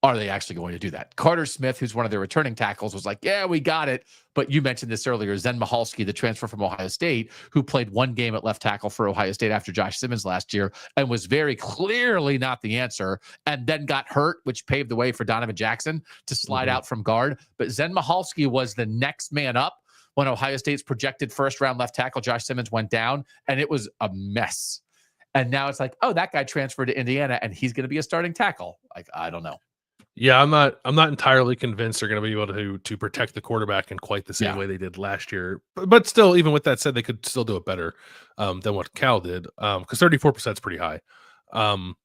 are they actually going to do that? Carter Smith, who's one of their returning tackles, was like, yeah, we got it. But you mentioned this earlier, Zen Michalski, the transfer from Ohio State, who played one game at left tackle for Ohio State after Josh Simmons last year and was very clearly not the answer, and then got hurt, which paved the way for Donovan Jackson to slide out from guard. But Zen Michalski was the next man up when Ohio State's projected first-round left tackle Josh Simmons went down, and it was a mess. And now it's like, oh, that guy transferred to Indiana, and he's going to be a starting tackle. Like, I don't know. Yeah, I'm not entirely convinced they're going to be able to protect the quarterback in quite the same way they did last year. But still, even with that said, they could still do it better than what Cal did, because 34% is pretty high. And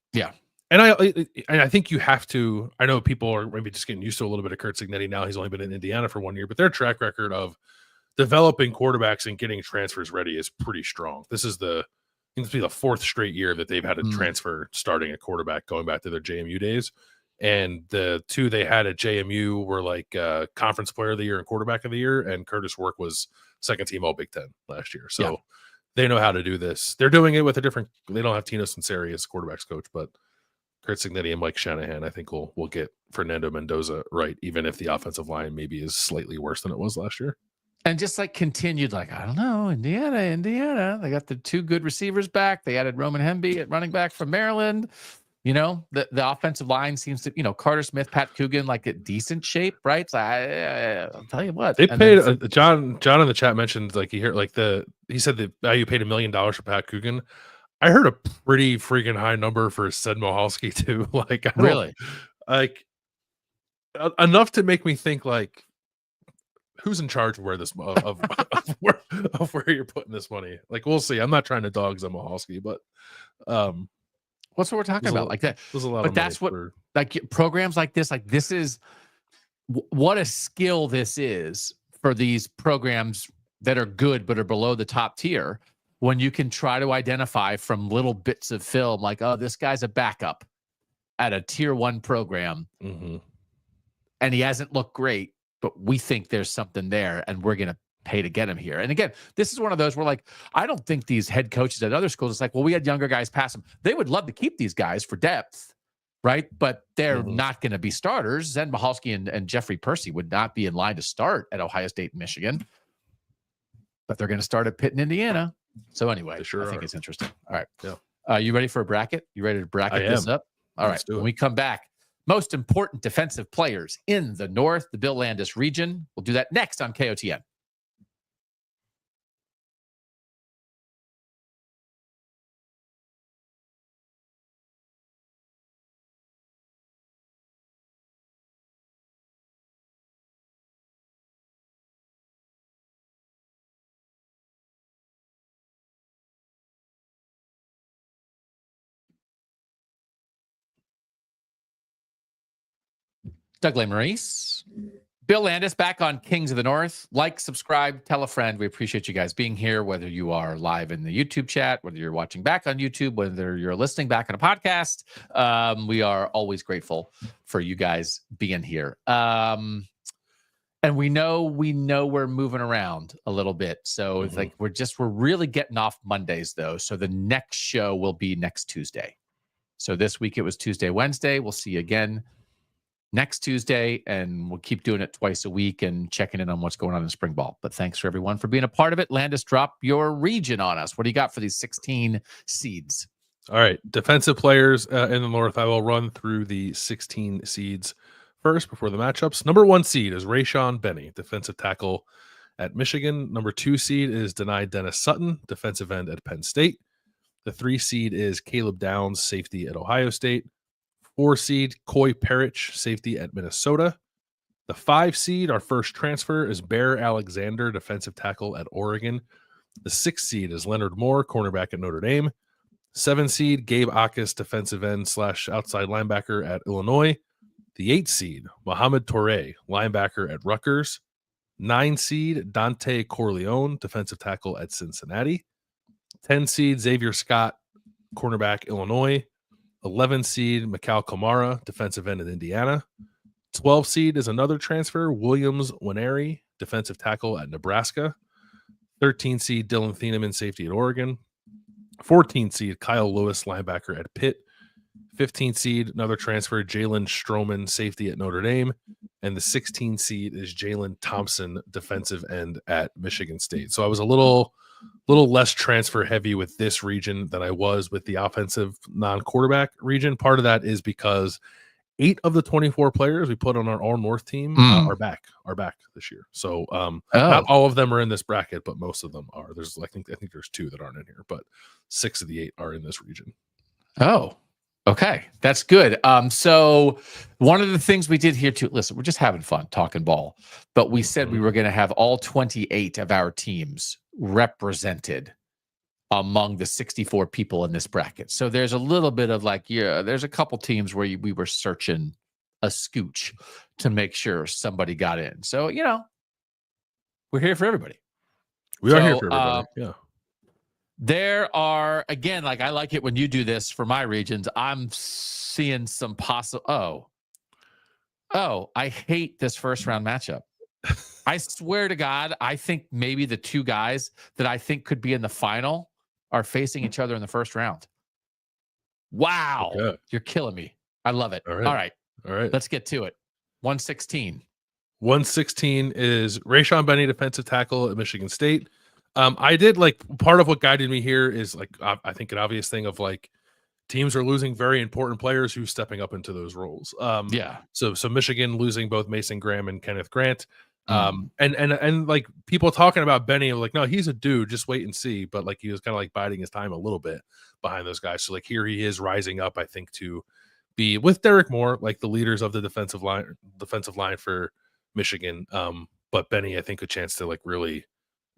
I think you have to. I know people are maybe just getting used to a little bit of Curt Cignetti now. He's only been in Indiana for 1 year, but their track record of developing quarterbacks and getting transfers ready is pretty strong. This is I think this will be the fourth straight year that they've had a transfer starting at quarterback, going back to their JMU days. And the two they had at JMU were like conference player of the year and quarterback of the year. And Curtis Rourke was second team All Big Ten last year. So they know how to do this. They're doing it with they don't have Tino Sunseri as quarterbacks coach, but Curt Cignetti and Mike Shanahan, I think will get Fernando Mendoza right, even if the offensive line maybe is slightly worse than it was last year. And just like continued, like, I don't know, Indiana. They got the two good receivers back. They added Roman Hemby at running back from Maryland. The offensive line seems to, Carter Smith, Pat Coogan, like at decent shape, right? So I'll tell you what. They paid John in the chat mentioned like he said the value paid $1 million for Pat Coogan. I heard a pretty freaking high number for Zen Michalski too. Like really, like enough to make me think like, who's in charge of where this of where you're putting this money? Like we'll see. I'm not trying to dog Zen Michalski, but what's what we're talking about? Like that. There's a lot. But that's what like programs like this. Like this is what a skill this is for these programs that are good but are below the top tier. When you can try to identify from little bits of film, like, oh, this guy's a backup at a tier 1 program, and he hasn't looked great, but we think there's something there, and we're going to pay to get him here. And again, this is one of those where, like, I don't think these head coaches at other schools, it's like, well, we had younger guys pass them. They would love to keep these guys for depth, right? But they're not going to be starters. Zen Michalski and Jeffrey Percy would not be in line to start at Ohio State and Michigan, but they're going to start at Pitt and Indiana. So anyway, I think it's interesting. All right. Yeah. You ready for a bracket? You ready to bracket this up? All right. When we come back, most important defensive players in the North, the Bill Landis region. We'll do that next on KOTN. Doug Lesmerises, Bill Landis back on Kings of the North. Like, subscribe, tell a friend. We appreciate you guys being here, whether you are live in the YouTube chat, whether you're watching back on YouTube, whether you're listening back on a podcast. We are always grateful for you guys being here. And we know we're moving around a little bit. So it's like we're really getting off Mondays though. So the next show will be next Tuesday. So this week it was Tuesday, Wednesday. We'll see you again next Tuesday, and we'll keep doing it twice a week and checking in on what's going on in spring ball. But thanks for everyone for being a part of it. Landis, drop your region on us. What do you got for these 16 seeds? All right. Defensive players in the North. I will run through the 16 seeds first before the matchups. Number 1 seed is Rayshawn Benny, defensive tackle at Michigan. Number 2 seed is Denai Dennis Sutton, defensive end at Penn State. The 3 seed is Caleb Downs, safety at Ohio State. 4 seed Coy Parrish, safety at Minnesota. The 5 seed, our first transfer, is Bear Alexander, defensive tackle at Oregon. The 6 seed is Leonard Moore, cornerback at Notre Dame. 7 seed, Gabe Akis, defensive end / outside linebacker at Illinois. The 8 seed, Mohamed Toure, linebacker at Rutgers. 9 seed, Dante Corleone, defensive tackle at Cincinnati. 10 seed, Xavier Scott, cornerback, Illinois. 11 seed, Mikal Kamara, defensive end at Indiana. 12 seed is another transfer, Williams Winery, defensive tackle at Nebraska. 13 seed, Dylan Thieneman, safety at Oregon. 14 seed, Kyle Lewis, linebacker at Pitt. 15 seed, another transfer, Jalen Stroman, safety at Notre Dame. And the 16 seed is Jalen Thompson, defensive end at Michigan State. So I was a little less transfer heavy with this region than I was with the offensive non-quarterback region. Part of that is because 8 of the 24 players we put on our All North team are back this year. So not all of them are in this bracket, but most of them are. There's I think there's 2 that aren't in here, but 6 of the 8 are in this region. Oh, okay. That's good. So one of the things we did here too, listen, we're just having fun talking ball, but we said we were going to have all 28 of our teams represented among the 64 people in this bracket. So there's a little bit of like, there's a couple teams where we were searching a scooch to make sure somebody got in. So, we're here for everybody. We are here for everybody. Yeah. There are, again, like I like it when you do this for my regions. I'm seeing some possible. Oh, I hate this first round matchup. I swear to God, I think maybe the 2 guys that I think could be in the final are facing each other in the first round. Wow. Okay. You're killing me. I love it. All right. Let's get to it. 116. 116 is Rayshon Benny, defensive tackle at Michigan State. I did part of what guided me here is I think an obvious thing of teams are losing very important players who's stepping up into those roles. So Michigan losing both Mason Graham and Kenneth Grant. And people talking about Benny, no, he's a dude, just wait and see. But he was kind of biding his time a little bit behind those guys. So here he is rising up, I think, to be with Derek Moore, the leaders of the defensive line for Michigan. But Benny, I think, a chance to really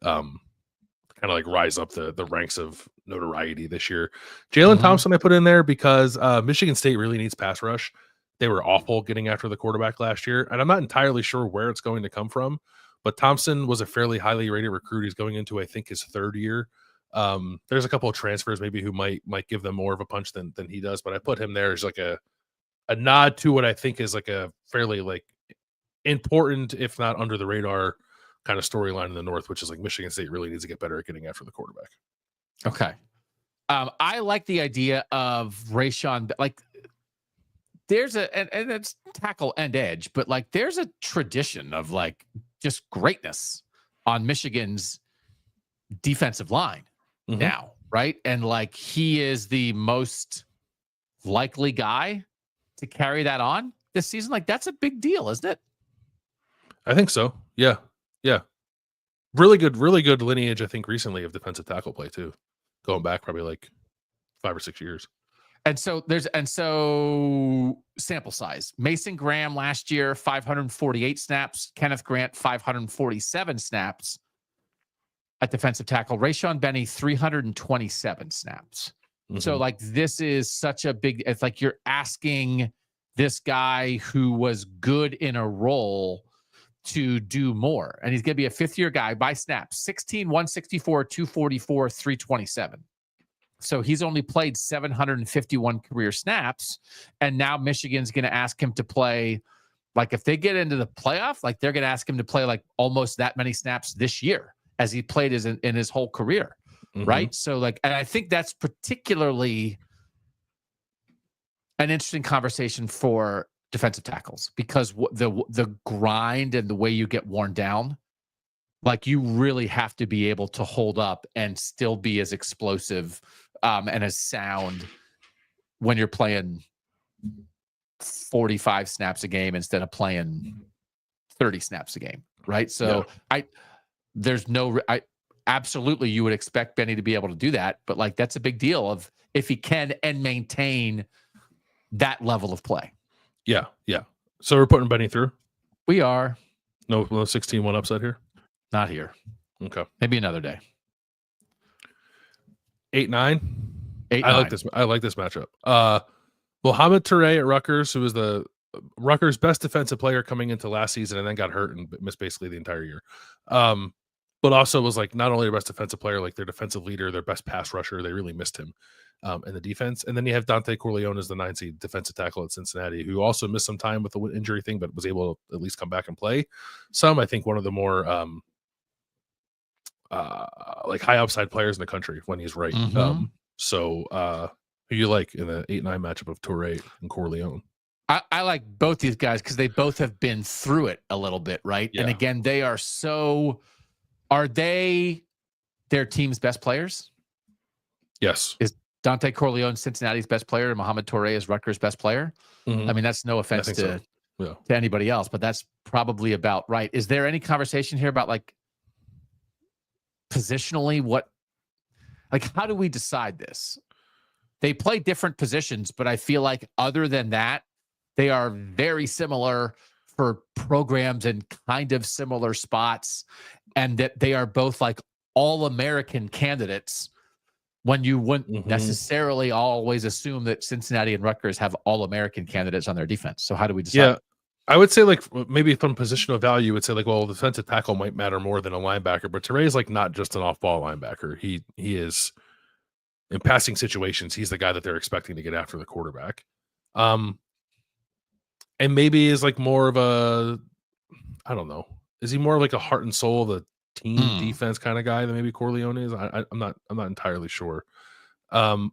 rise up the ranks of notoriety this year. Jalen Thompson I put in there because Michigan State really needs pass rush. They were awful getting after the quarterback last year, and I'm not entirely sure where it's going to come from, but Thompson was a fairly highly rated recruit. He's going into, I think, his 3rd year. There's a couple of transfers maybe who might give them more of a punch than he does, but I put him there as a nod to what I think is a fairly important, if not under the radar kind of storyline in the North, which is Michigan State really needs to get better at getting after the quarterback. Okay. I like the idea of Rayshon, there's and it's tackle and edge, but there's a tradition of just greatness on Michigan's defensive line now, right? And he is the most likely guy to carry that on this season. That's a big deal, isn't it? I think so. Yeah. Really good lineage, I think, recently of defensive tackle play too. Going back probably 5 or 6 years. And so sample size. Mason Graham last year, 548 snaps. Kenneth Grant, 547 snaps at defensive tackle. Rayshon Benny, 327 snaps. So this is such a big, it's you're asking this guy who was good in a role to do more. And he's going to be a 5th-year guy by snaps. 16, 164, 244, 327. So he's only played 751 career snaps. And now Michigan's going to ask him to play, if they get into the playoff, they're going to ask him to play almost that many snaps this year as he played in his whole career. Right. So and I think that's particularly an interesting conversation for defensive tackles because the grind and the way you get worn down, you really have to be able to hold up and still be as explosive and as sound when you're playing 45 snaps a game instead of playing 30 snaps a game. Right. So absolutely you would expect Benny to be able to do that, but that's a big deal of if he can and maintain that level of play. Yeah. So we're putting Benny through. We are. No 16-1 upset here? Not here. Okay. Maybe another day. 8-9. 8-9. I like this matchup. Mohamed Touré at Rutgers, who was the Rutgers' best defensive player coming into last season and then got hurt and missed basically the entire year. But also was like not only their best defensive player, like their defensive leader, their best pass rusher. They really missed him in the defense. And then you have Dante Corleone as the 9 seed defensive tackle at Cincinnati, who also missed some time with the injury thing, but was able to at least come back and play some. I think one of the more like high upside players in the country when he's right. Mhm. Who you like in the 8-9 matchup of Touré and Corleone? I like both these guys because they both have been through it a little bit, right? Yeah. And again, they are so. Are they their team's best players? Yes. Is Dante Corleone Cincinnati's best player and Mohamed Touré is Rutgers' best player? Mhm. I mean, that's no offense to anybody else, but that's probably about right. Is there any conversation here about like positionally how do we decide this? They play different positions, but I feel like other than that, they are very similar for programs in kind of similar spots, and that they are both like all-American candidates when you wouldn't necessarily always assume that Cincinnati and Rutgers have all-American candidates on their defense. So how do we decide? Yeah, I would say like maybe from positional value, you would say like, well, the defensive tackle might matter more than a linebacker, but Touré is like not just an off-ball linebacker. He is in passing situations. He's the guy that they're expecting to get after the quarterback. And maybe is like more of a, I don't know. Is he more like a heart and soul of the team defense kind of guy than maybe Corleone is? I'm not entirely sure. Could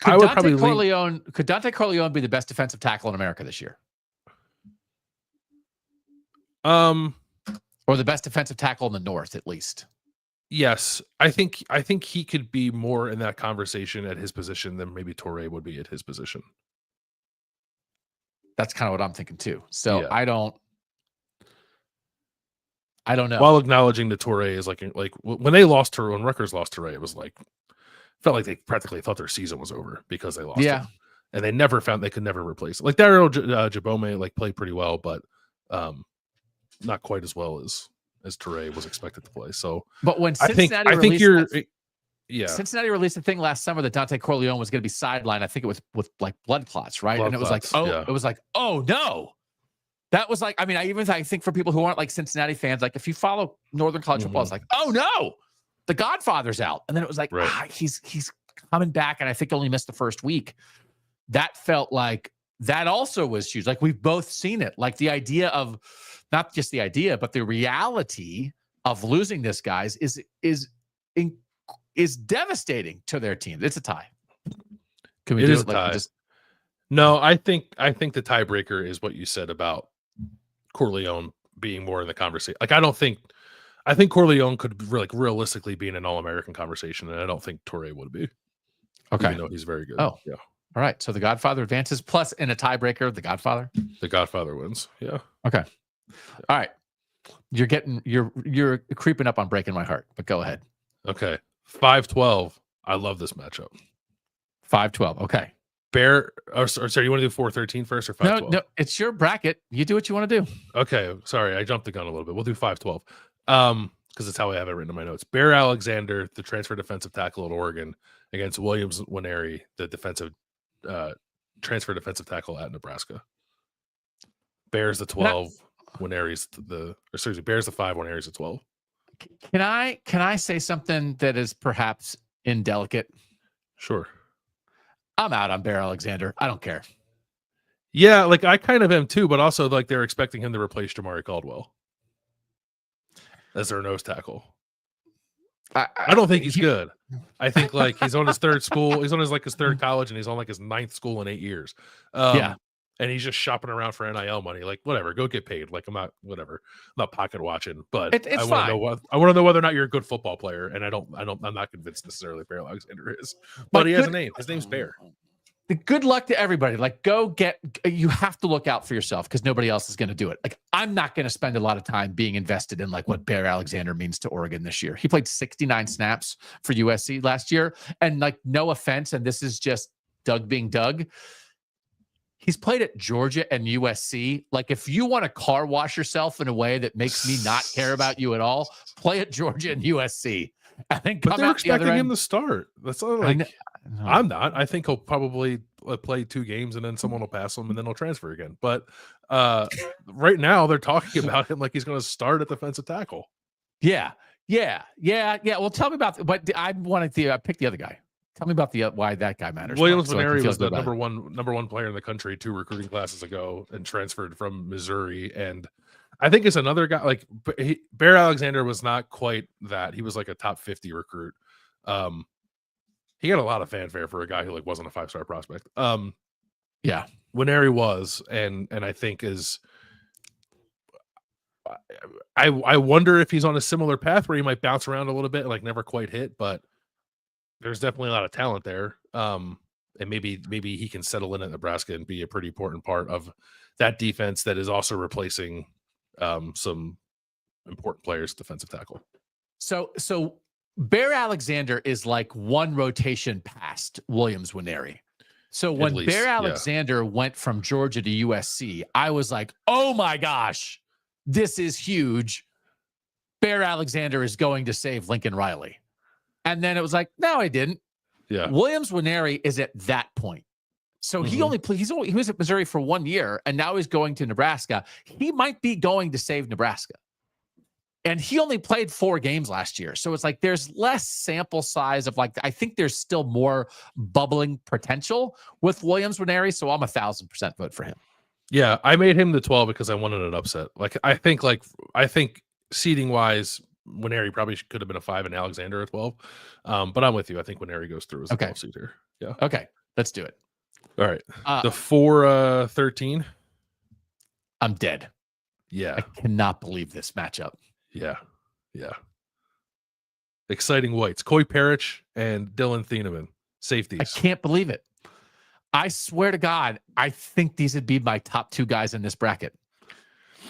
Dante Corleone be the best defensive tackle in America this year? Or the best defensive tackle in the North, at least. Yes, I think he could be more in that conversation at his position than maybe Touré would be at his position. That's kind of what I'm thinking too. So Yeah. I don't know. While acknowledging that Touré is like when Rutgers lost Touré, it was like felt like they practically thought their season was over because they lost him. And they could never replace it. Like Daryl Jabome like played pretty well, but not quite as well as Touré was expected to play. So, but when Cincinnati Cincinnati released a thing last summer that Dante Corleone was going to be sidelined. I think it was with like blood clots, right? It was like, oh no. That was like, I mean, I think for people who aren't like Cincinnati fans, like if you follow Northern College football, it's like, oh no, the Godfather's out. And then it was like, he's coming back. And I think only missed the first week. That felt like that also was huge. Like we've both seen it. Like the idea of, not just the idea, but the reality of losing this guys is devastating to their team. It's a tie. Can we do it? Like No, I think the tiebreaker is what you said about Corleone being more in the conversation. Like I think Corleone could realistically be in an All-American conversation, and I don't think Touré would be. Okay, even though he's very good. Oh, yeah. All right. So the Godfather advances. Plus, in a tiebreaker, the Godfather. The Godfather wins. Yeah. Okay. All right. You're creeping up on breaking my heart, but go ahead. Okay. 5-12. I love this matchup. 5-12. Okay. Sorry, you want to do 4-13 first or 5-12? No, it's your bracket. You do what you want to do. Okay. Sorry, I jumped the gun a little bit. We'll do 5-12. Because it's how I have it written in my notes. Bear Alexander, the transfer defensive tackle at Oregon, against Williams Nwaneri, the transfer defensive tackle at Nebraska. Bears the 12. Nwaneri's Bears the 5. Nwaneri's the 12. Can I say something that is perhaps indelicate? Sure. I'm out on Bear Alexander. I don't care. Yeah, like I kind of am too, but also like they're expecting him to replace Jamari Caldwell as their nose tackle. I don't think he's good. I think like he's on his third school. He's on his third college, and he's on like his 9th school in 8 years. And he's just shopping around for NIL money. Like, whatever, go get paid. Like, I'm not pocket watching, but I want to know whether or not you're a good football player. And I'm not convinced necessarily Bear Alexander is, but he has a name. His name's Bear. Good luck to everybody. Like, you have to look out for yourself because nobody else is going to do it. Like, I'm not going to spend a lot of time being invested in like what Bear Alexander means to Oregon this year. He played 69 snaps for USC last year. And like, no offense. And this is just Doug being Doug. He's played at Georgia and USC. Like, if you want to car wash yourself in a way that makes me not care about you at all, play at Georgia and USC. And then come But they're out the other expecting him end. to start. That's not like I'm not. I think he'll probably play 2 games and then someone will pass him and then he'll transfer again. But right now they're talking about him like he's going to start at defensive tackle. Yeah. Well, tell me about. But I wanted to pick the other guy. Tell me about why that guy matters. Williams Nwaneri was the number one player in the country 2 recruiting classes ago and transferred from Missouri. And I think it's another guy like Bear Alexander was not quite that. He was like a top 50 recruit. He got a lot of fanfare for a guy who like wasn't a 5-star prospect. Yeah, Nwaneri was, and I think is. I wonder if he's on a similar path where he might bounce around a little bit and like never quite hit, but there's definitely a lot of talent there. And maybe he can settle in at Nebraska and be a pretty important part of that defense that is also replacing some important players, defensive tackle. So Bear Alexander is like one rotation past Williams Nwaneri. So when Bear Alexander went from Georgia to USC, I was like, oh my gosh, this is huge. Bear Alexander is going to save Lincoln Riley. And then it was like, no, I didn't. Yeah. Williams Nwaneri is at that point. So he only played, he was at Missouri for 1 year and now he's going to Nebraska. He might be going to save Nebraska. And he only played 4 games last year. So it's like there's less sample size of like, I think there's still more bubbling potential with Williams Nwaneri. So I'm 1,000% vote for him. Yeah, I made him the 12 because I wanted an upset. I think seeding wise, Nwaneri probably could have been a 5 and Alexander at 12. But I'm with you. I think Nwaneri goes through as a 12 seed here. Yeah. Okay. Let's do it. All right. The 4-13. I'm dead. Yeah. I cannot believe this matchup. Yeah. Exciting whites. Coy Parrish and Dylan Thieneman. Safeties. I can't believe it. I swear to God, I think these would be my top 2 guys in this bracket.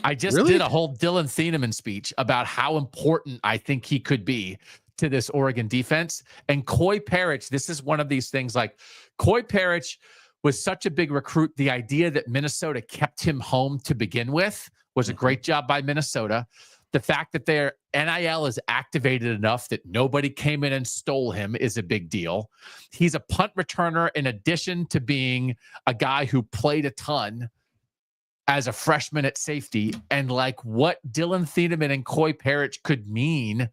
I just did a whole Dylan Thieneman speech about how important I think he could be to this Oregon defense. And Coy Parrish, this is one of these things like Coy Parrish was such a big recruit. The idea that Minnesota kept him home to begin with was a great job by Minnesota. The fact that their NIL is activated enough that nobody came in and stole him is a big deal. He's a punt returner in addition to being a guy who played a ton as a freshman at safety. And like what Dylan Thieneman and Coy Parrish could mean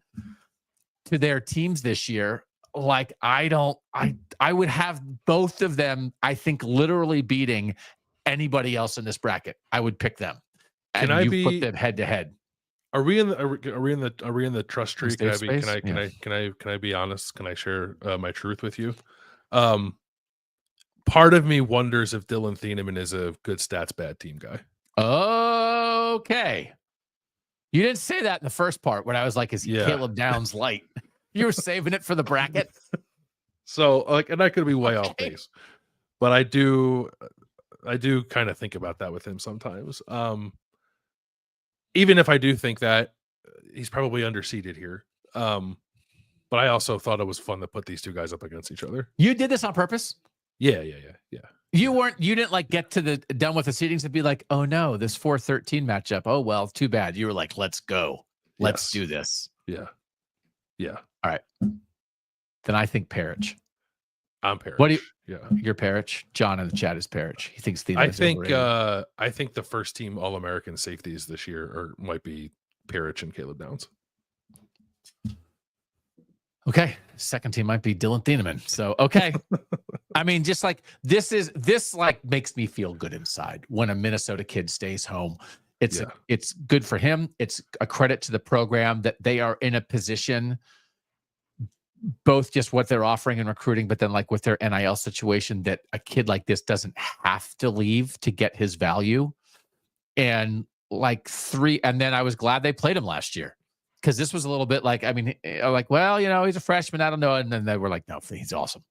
to their teams this year, like I would have both of them, I think, literally beating anybody else in this bracket. I would pick them. And put them head to head. Are we in the trust tree? Can I be honest? Can I share my truth with you? Part of me wonders if Dylan Thieneman is a good stats bad team guy. Okay. You didn't say that in the first part when I was like, is he Caleb Downs light? You were saving it for the bracket. So and I could be way off base, but I do kind of think about that with him sometimes. Even if I do think that he's probably underseeded here. But I also thought it was fun to put these 2 guys up against each other. You did this on purpose? Yeah. You didn't like get to the done with the seedings and be like, oh no, this 4-13 matchup. Oh, well, too bad. You were like, let's go. Let's do this. Yeah. All right. Then I think Parrish. I'm Parrish. What do you? Yeah, you're Parrish. John in the chat is Parrish. He thinks I think the first team All-American safeties this year might be Parrish and Caleb Downs. Okay, second team might be Dylan Thieneman. So okay, I mean, just like this makes me feel good inside when a Minnesota kid stays home. It's good for him. It's a credit to the program that they are in a position, both just what they're offering in recruiting, but then like with their NIL situation, that a kid like this doesn't have to leave to get his value. And and then I was glad they played him last year because this was a little bit like, I mean, like, well, he's a freshman. I don't know. And then they were like, no, he's awesome.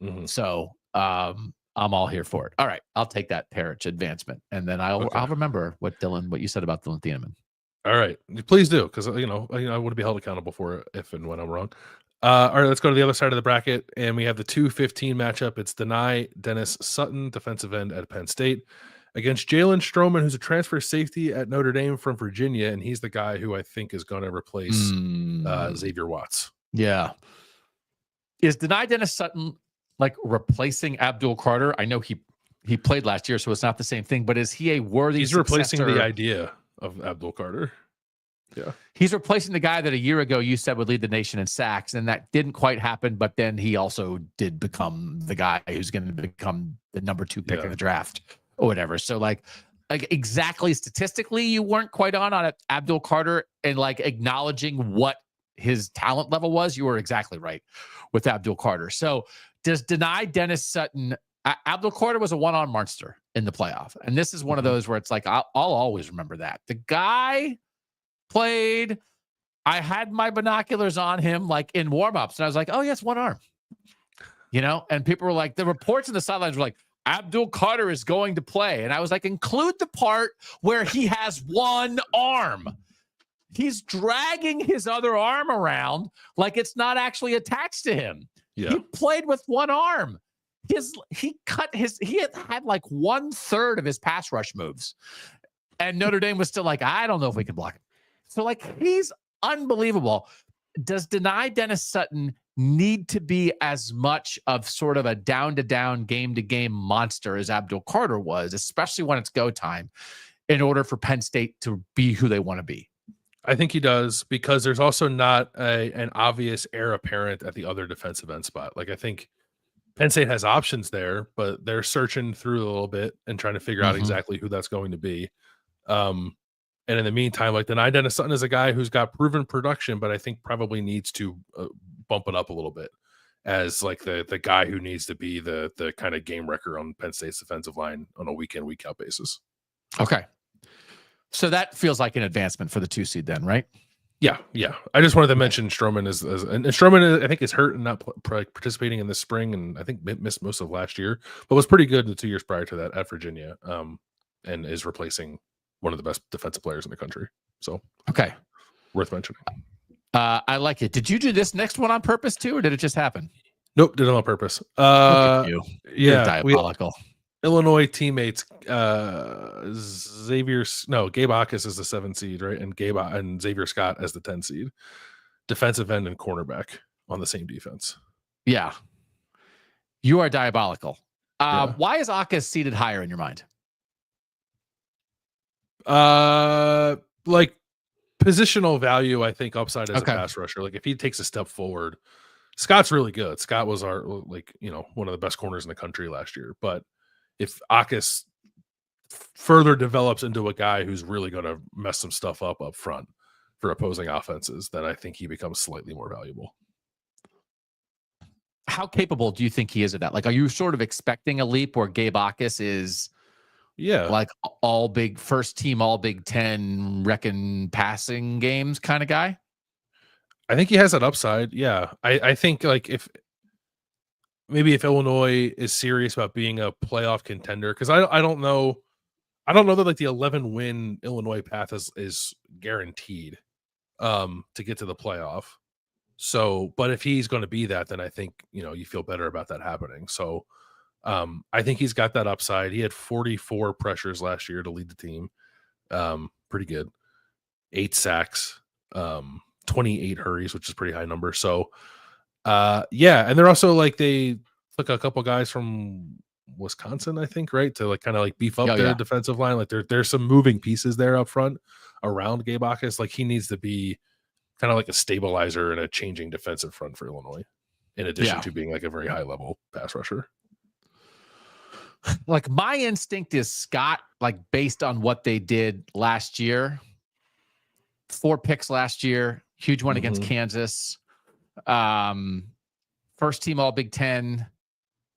Mm-hmm. So I'm all here for it. All right. I'll take that Parrish advancement. And then I'll remember what you said about Dylan Thieneman. All right. Please do. Cause I want to be held accountable for it if and when I'm wrong. All right, let's go to the other side of the bracket, and we have the 2-15 matchup. It's Denai Dennis Sutton, defensive end at Penn State, against Jalen Stroman, who's a transfer safety at Notre Dame from Virginia, and he's the guy who I think is going to replace Xavier Watts. Yeah. Is Denai Dennis Sutton like replacing Abdul Carter? I know he played last year, so it's not the same thing, but is he a worthy He's successor? replacing the idea of Abdul Carter. Yeah. He's replacing the guy that a year ago you said would lead the nation in sacks, and that didn't quite happen, but then he also did become the guy who's going to become the number 2 pick in the draft or whatever. So like exactly statistically, you weren't quite on Abdul Carter, and like acknowledging what his talent level was, you were exactly right with Abdul Carter. So does Denai Dennis Sutton, Abdul Carter was a one-on monster in the playoff. And this is one of those where it's like, I'll always remember that. The guy played, I had my binoculars on him like in warm-ups, and I was like, oh yes, one arm, and people were like, the reports in the sidelines were like, Abdul Carter is going to play. And I was like, include the part where he has one arm. He's dragging his other arm around like it's not actually attached to him. Yeah. He played with one arm. He had like 1/3 of his pass rush moves. And Notre Dame was still like, I don't know if we can block him. So like, he's unbelievable. Does Denai Dennis Sutton need to be as much of sort of a down-to-down, game-to-game monster as Abdul Carter was, especially when it's go time, in order for Penn State to be who they want to be? I think he does, because there's also not an obvious heir apparent at the other defensive end spot. Like, I think Penn State has options there, but they're searching through a little bit and trying to figure out exactly who that's going to be. And in the meantime, like, Denai Dennis Sutton is a guy who's got proven production, but I think probably needs to bump it up a little bit as like the guy who needs to be the kind of game wrecker on Penn State's defensive line on a week in, week out basis. Okay. So that feels like an advancement for the 2 seed then, right? Yeah. I just wanted to mention Stroman and Stroman, I think, is hurt and not participating in the spring, and I think missed most of last year, but was pretty good the 2 years prior to that at Virginia, and is replacing one of the best defensive players in the country. So, okay, worth mentioning. I like it. Did you do this next one on purpose too, or did it just happen? Nope, did it on purpose. You're diabolical. Illinois teammates, Gabe Bacchus is the 7 seed, right? And Xavier Scott as the 10 seed. Defensive end and cornerback on the same defense. Yeah. You are diabolical. Why is Bacchus seated higher in your mind? Like positional value, I think upside as a pass rusher. Like, if he takes a step forward, Scott's really good. Scott was one of the best corners in the country last year, but if Bacchus further develops into a guy who's really going to mess some stuff up front for opposing offenses, then I think he becomes slightly more valuable. How capable do you think he is of that? Like, are you sort of expecting a leap where Gabe Bacchus is like all big first team, all Big Ten reckon passing games kind of guy? I think he has that upside. Yeah. I think like if Illinois is serious about being a playoff contender, because I don't know that like the 11-win Illinois path is guaranteed to get to the playoff. So, but if he's going to be that, then I think, you feel better about that happening. So I think he's got that upside. He had 44 pressures last year to lead the team. Pretty good. 8 sacks, 28 hurries, which is a pretty high number. So and they're also like, they took a couple guys from Wisconsin, I think, right, to like kind of like beef up their defensive line. Like there's some moving pieces there up front around Gabe Bacchus. Like, he needs to be kind of like a stabilizer and a changing defensive front for Illinois, in addition to being like a very high level pass rusher. Like, my instinct is Scott, like based on what they did last year, 4 picks last year, huge one against Kansas. First team all Big Ten,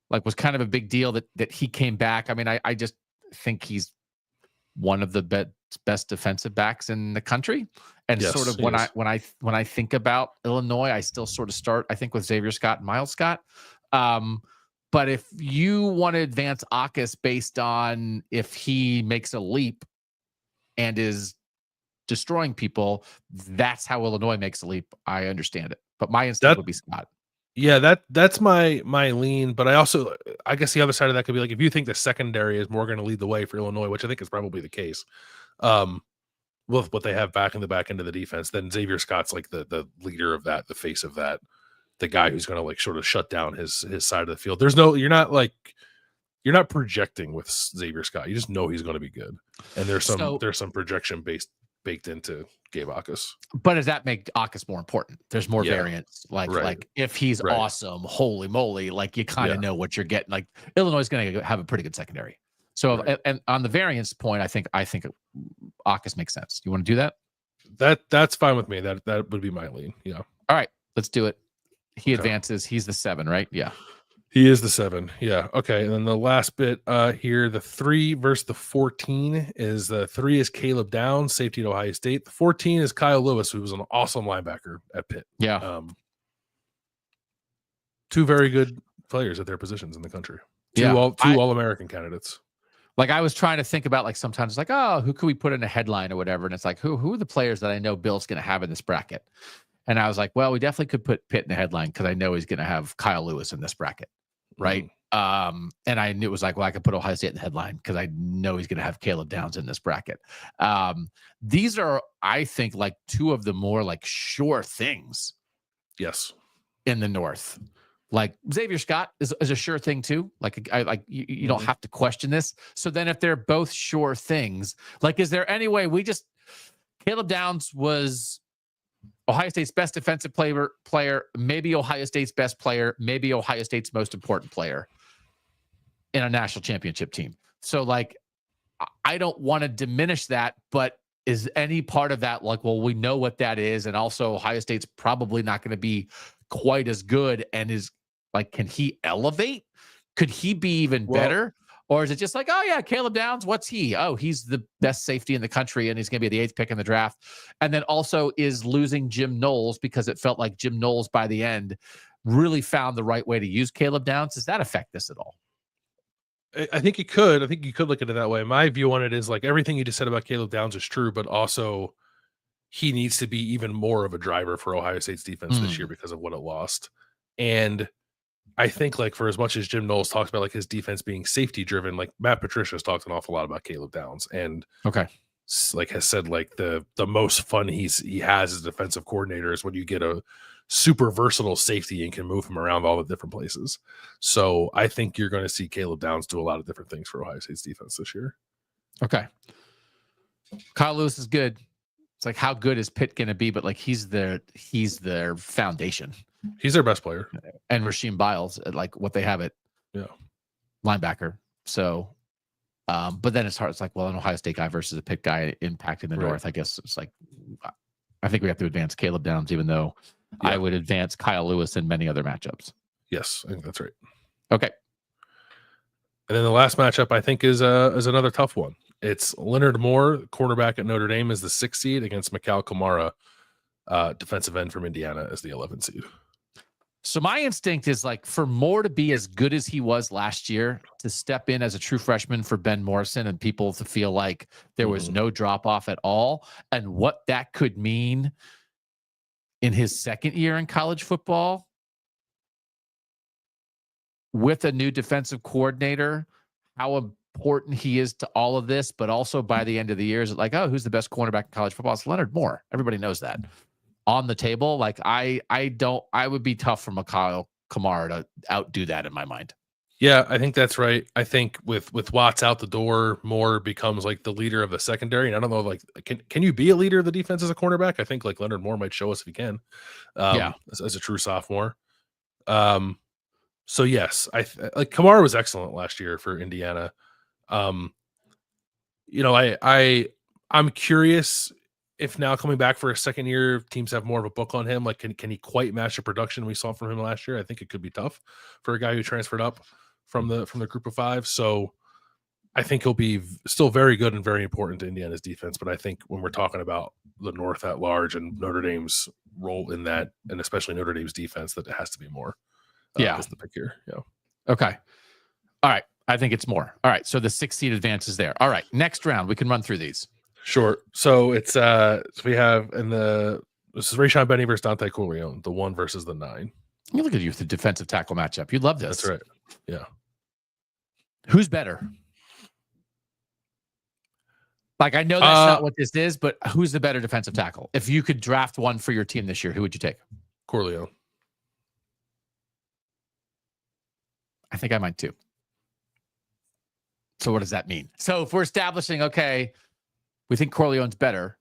like, was kind of a big deal that he came back. I mean, I just think he's one of the best defensive backs in the country. And sort of when I think about Illinois, I still sort of start, I think, with Xavier Scott and Miles Scott. But if you want to advance Bacchus based on if he makes a leap and is destroying people, that's how Illinois makes a leap. I understand it. but my instinct would be Scott. Yeah, that's my lean, but I guess the other side of that could be like if you think the secondary is more going to lead the way for Illinois, which I think is probably the case, with what they have back in the back end of the defense, then Xavier Scott's like the leader of that, the face of that, the guy who's going to like sort of shut down his side of the field. You're not projecting with Xavier Scott. You just know he's going to be good, and there's some projection baked into Gabe Akis. But does that make Akis more important? There's more variance. Like if he's awesome, holy moly, like you kind of know what you're getting. Like Illinois is going to have a pretty good secondary. So and on the variance point, I think Akis makes sense. Do you want to do that? That's fine with me. That would be my lean. Yeah. All right, let's do it. He advances. He's the 7, right? Yeah. He is the 7. Yeah. Okay. And then the last bit here, the 3 versus the 14 is the 3 is Caleb Downs, safety at Ohio State. The 14 is Kyle Lewis, who was an awesome linebacker at Pitt. Yeah. 2 very good players at their positions in the country. Two All-American candidates. Like I was trying to think about like sometimes it's like, oh, who could we put in a headline or whatever? And it's like, who are the players that I know Bill's going to have in this bracket? And I was like, well, we definitely could put Pitt in the headline because I know he's going to have Kyle Lewis in this bracket. Right. And I knew it was like, well, I could put Ohio State in the headline because I know he's going to have Caleb Downs in this bracket. These are, I think, like 2 of the more like sure things. Yes. In the North. Like Xavier Scott is a sure thing too. Like you don't have to question this. So then if they're both sure things, like, is there any way Caleb Downs was Ohio State's best defensive player, maybe Ohio State's best player, maybe Ohio State's most important player in a national championship team. So like, I don't want to diminish that, but is any part of that like, well, we know what that is. And also Ohio State's probably not going to be quite as good. And is like, can he elevate? Could he be even better? Or is it just like, oh yeah, Caleb Downs, what's he? Oh, he's the best safety in the country and he's going to be the 8th pick in the draft. And then also is losing Jim Knowles because it felt like Jim Knowles by the end really found the right way to use Caleb Downs. Does that affect this at all? I think it could. I think you could look at it that way. My view on it is like everything you just said about Caleb Downs is true, but also he needs to be even more of a driver for Ohio State's defense this year because of what it lost. And I think like for as much as Jim Knowles talks about like his defense being safety driven, like Matt Patricia's talked an awful lot about Caleb Downs and like has said like the most fun he has as a defensive coordinator is when you get a super versatile safety and can move him around all the different places. So I think you're going to see Caleb Downs do a lot of different things for Ohio State's defense this year. Okay. Kyle Lewis is good. It's like, how good is Pitt going to be? But like, he's their foundation. He's their best player. And Rasheem Biles, like what they have at linebacker. So, but then it's hard. It's like, well, an Ohio State guy versus a Pitt guy impacting the North. I guess it's like, I think we have to advance Caleb Downs, even though I would advance Kyle Lewis in many other matchups. Yes, I think that's right. Okay. And then the last matchup I think is another tough one. It's Leonard Moore, cornerback at Notre Dame, is the 6th seed against Mikal Kamara, defensive end from Indiana, as the 11th seed. So my instinct is like for Moore to be as good as he was last year, to step in as a true freshman for Ben Morrison and people to feel like there was no drop off at all, and what that could mean in his 2nd year in college football with a new defensive coordinator, how important he is to all of this, but also by the end of the year, is it like, oh, who's the best cornerback in college football? It's Leonard Moore. Everybody knows that. On the table, like I would be tough for Mikal Kamara to outdo that in my mind. Yeah, I think that's right. I think with Watts out the door, Moore becomes like the leader of the secondary. And I don't know, like, can you be a leader of the defense as a cornerback? I think like Leonard Moore might show us if he can. As a true sophomore. So yes, like Kamara was excellent last year for Indiana. I'm curious if now coming back for a 2nd year, teams have more of a book on him. Like, can he quite match the production we saw from him last year? I think it could be tough for a guy who transferred up from the group of 5. So I think he'll be still very good and very important to Indiana's defense. But I think when we're talking about the North at large and Notre Dame's role in that, and especially Notre Dame's defense, that it has to be more. Is the pick here. Yeah. Okay. All right. I think it's more. All right. So the 6th seed advances there. All right. Next round, we can run through these. Sure. So it's we have in the This is Rayshon Benny versus Dante Corleone, the 1 versus the 9. You look at you with the defensive tackle matchup. You love this. That's right. Yeah. Who's better? Like, I know that's not what this is, but who's the better defensive tackle? If you could draft one for your team this year, who would you take? Corleone. I think I might too. So what does that mean? So if we're establishing, okay, we think Corleone's better,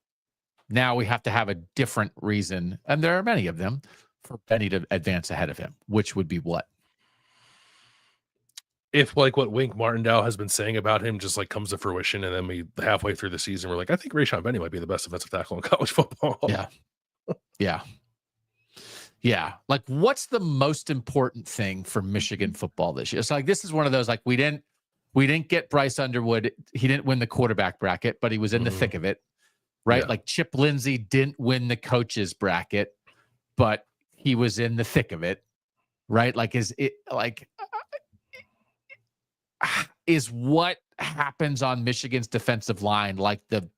now we have to have a different reason, and there are many of them, for Benny to advance ahead of him, which would be what? If like what Wink Martindale has been saying about him just like comes to fruition, and then we halfway through the season, we're like, I think Rayshon Benny might be the best defensive tackle in college football. Yeah. Like, what's the most important thing for Michigan football this year? It's like, this is one of those, like, we didn't get Bryce Underwood. He didn't win the quarterback bracket, but he was in the thick of it, right? Yeah. Like Chip Lindsey didn't win the coaches bracket, but he was in the thick of it, right? Like, is what happens on Michigan's defensive line like the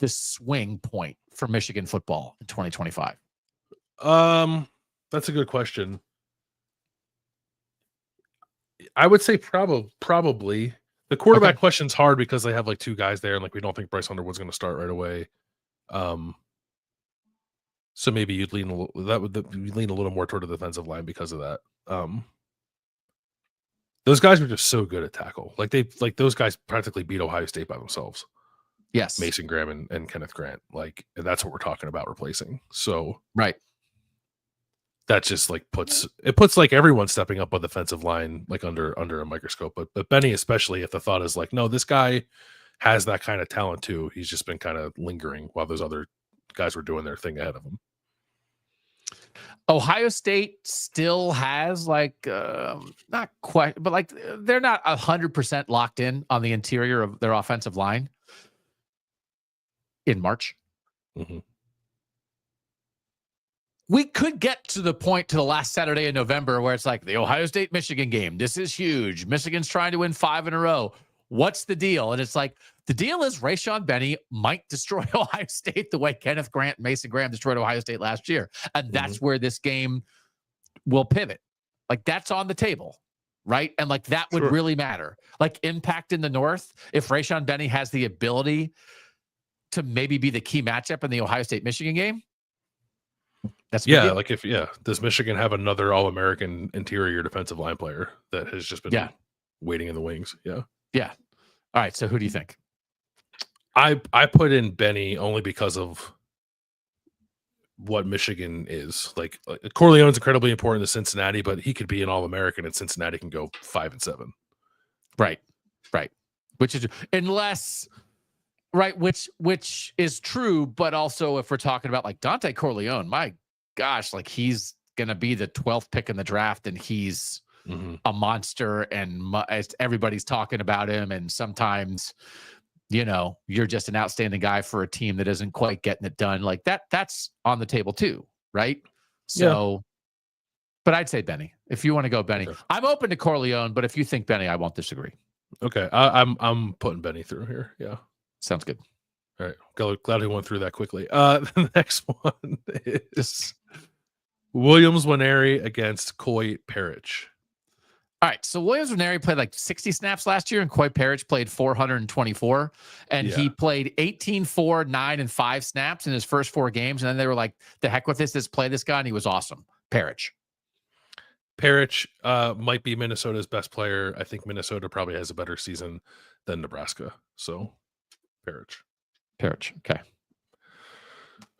swing point for Michigan football in 2025? That's a good question. I would say probably the quarterback question's hard because they have like 2 guys there, and like we don't think Bryce Underwood's going to start right away. So maybe you'd lean a little more toward the defensive line because of that. Those guys were just so good at tackle. Like those guys practically beat Ohio State by themselves. Yes. Mason Graham and Kenneth Grant. Like, that's what we're talking about replacing. So right. That just like puts like everyone stepping up on the defensive line like under a microscope. But Benny, especially if the thought is like, no, this guy has that kind of talent too. He's just been kind of lingering while those other guys were doing their thing ahead of him. Ohio State still has like not quite, but like they're not 100% locked in on the interior of their offensive line in March. Mm-hmm. We could get to the point to the last Saturday in November where it's like the Ohio State-Michigan game. This is huge. Michigan's trying to win 5 in a row. What's the deal? And it's like, the deal is Rayshon Benny might destroy Ohio State the way Kenneth Grant and Mason Graham destroyed Ohio State last year. And that's where this game will pivot. Like, that's on the table, right? And like, that would really matter. Like, impact in the North, if Rayshon Benny has the ability to maybe be the key matchup in the Ohio State-Michigan game, that's like does Michigan have another All-American interior defensive line player that has just been waiting in the wings? Yeah. All right. So who do you think? I put in Benny only because of what Michigan is. Like Corleone's incredibly important to Cincinnati, but he could be an All-American and Cincinnati can go 5-7. Right. Which is which is true, but also if we're talking about like Dante Corleone, my gosh, like he's gonna be the 12th pick in the draft, and he's a monster, and everybody's talking about him. And sometimes, you're just an outstanding guy for a team that isn't quite getting it done. Like that's on the table too, right? So, but I'd say Benny. If you want to go Benny, I'm open to Corleone, but if you think Benny, I won't disagree. Okay, I'm putting Benny through here. Yeah. Sounds good. All right. Glad we went through that quickly. The next one is Williams Nwaneri against Coy Parrish. All right. So Williams Nwaneri played like 60 snaps last year, and Coy Parrish played 424. And he played 18, 4, 9, and 5 snaps in his first 4 games. And then they were like, the heck with this, let's play this guy. And he was awesome. Parrish might be Minnesota's best player. I think Minnesota probably has a better season than Nebraska. So Parrish. Okay.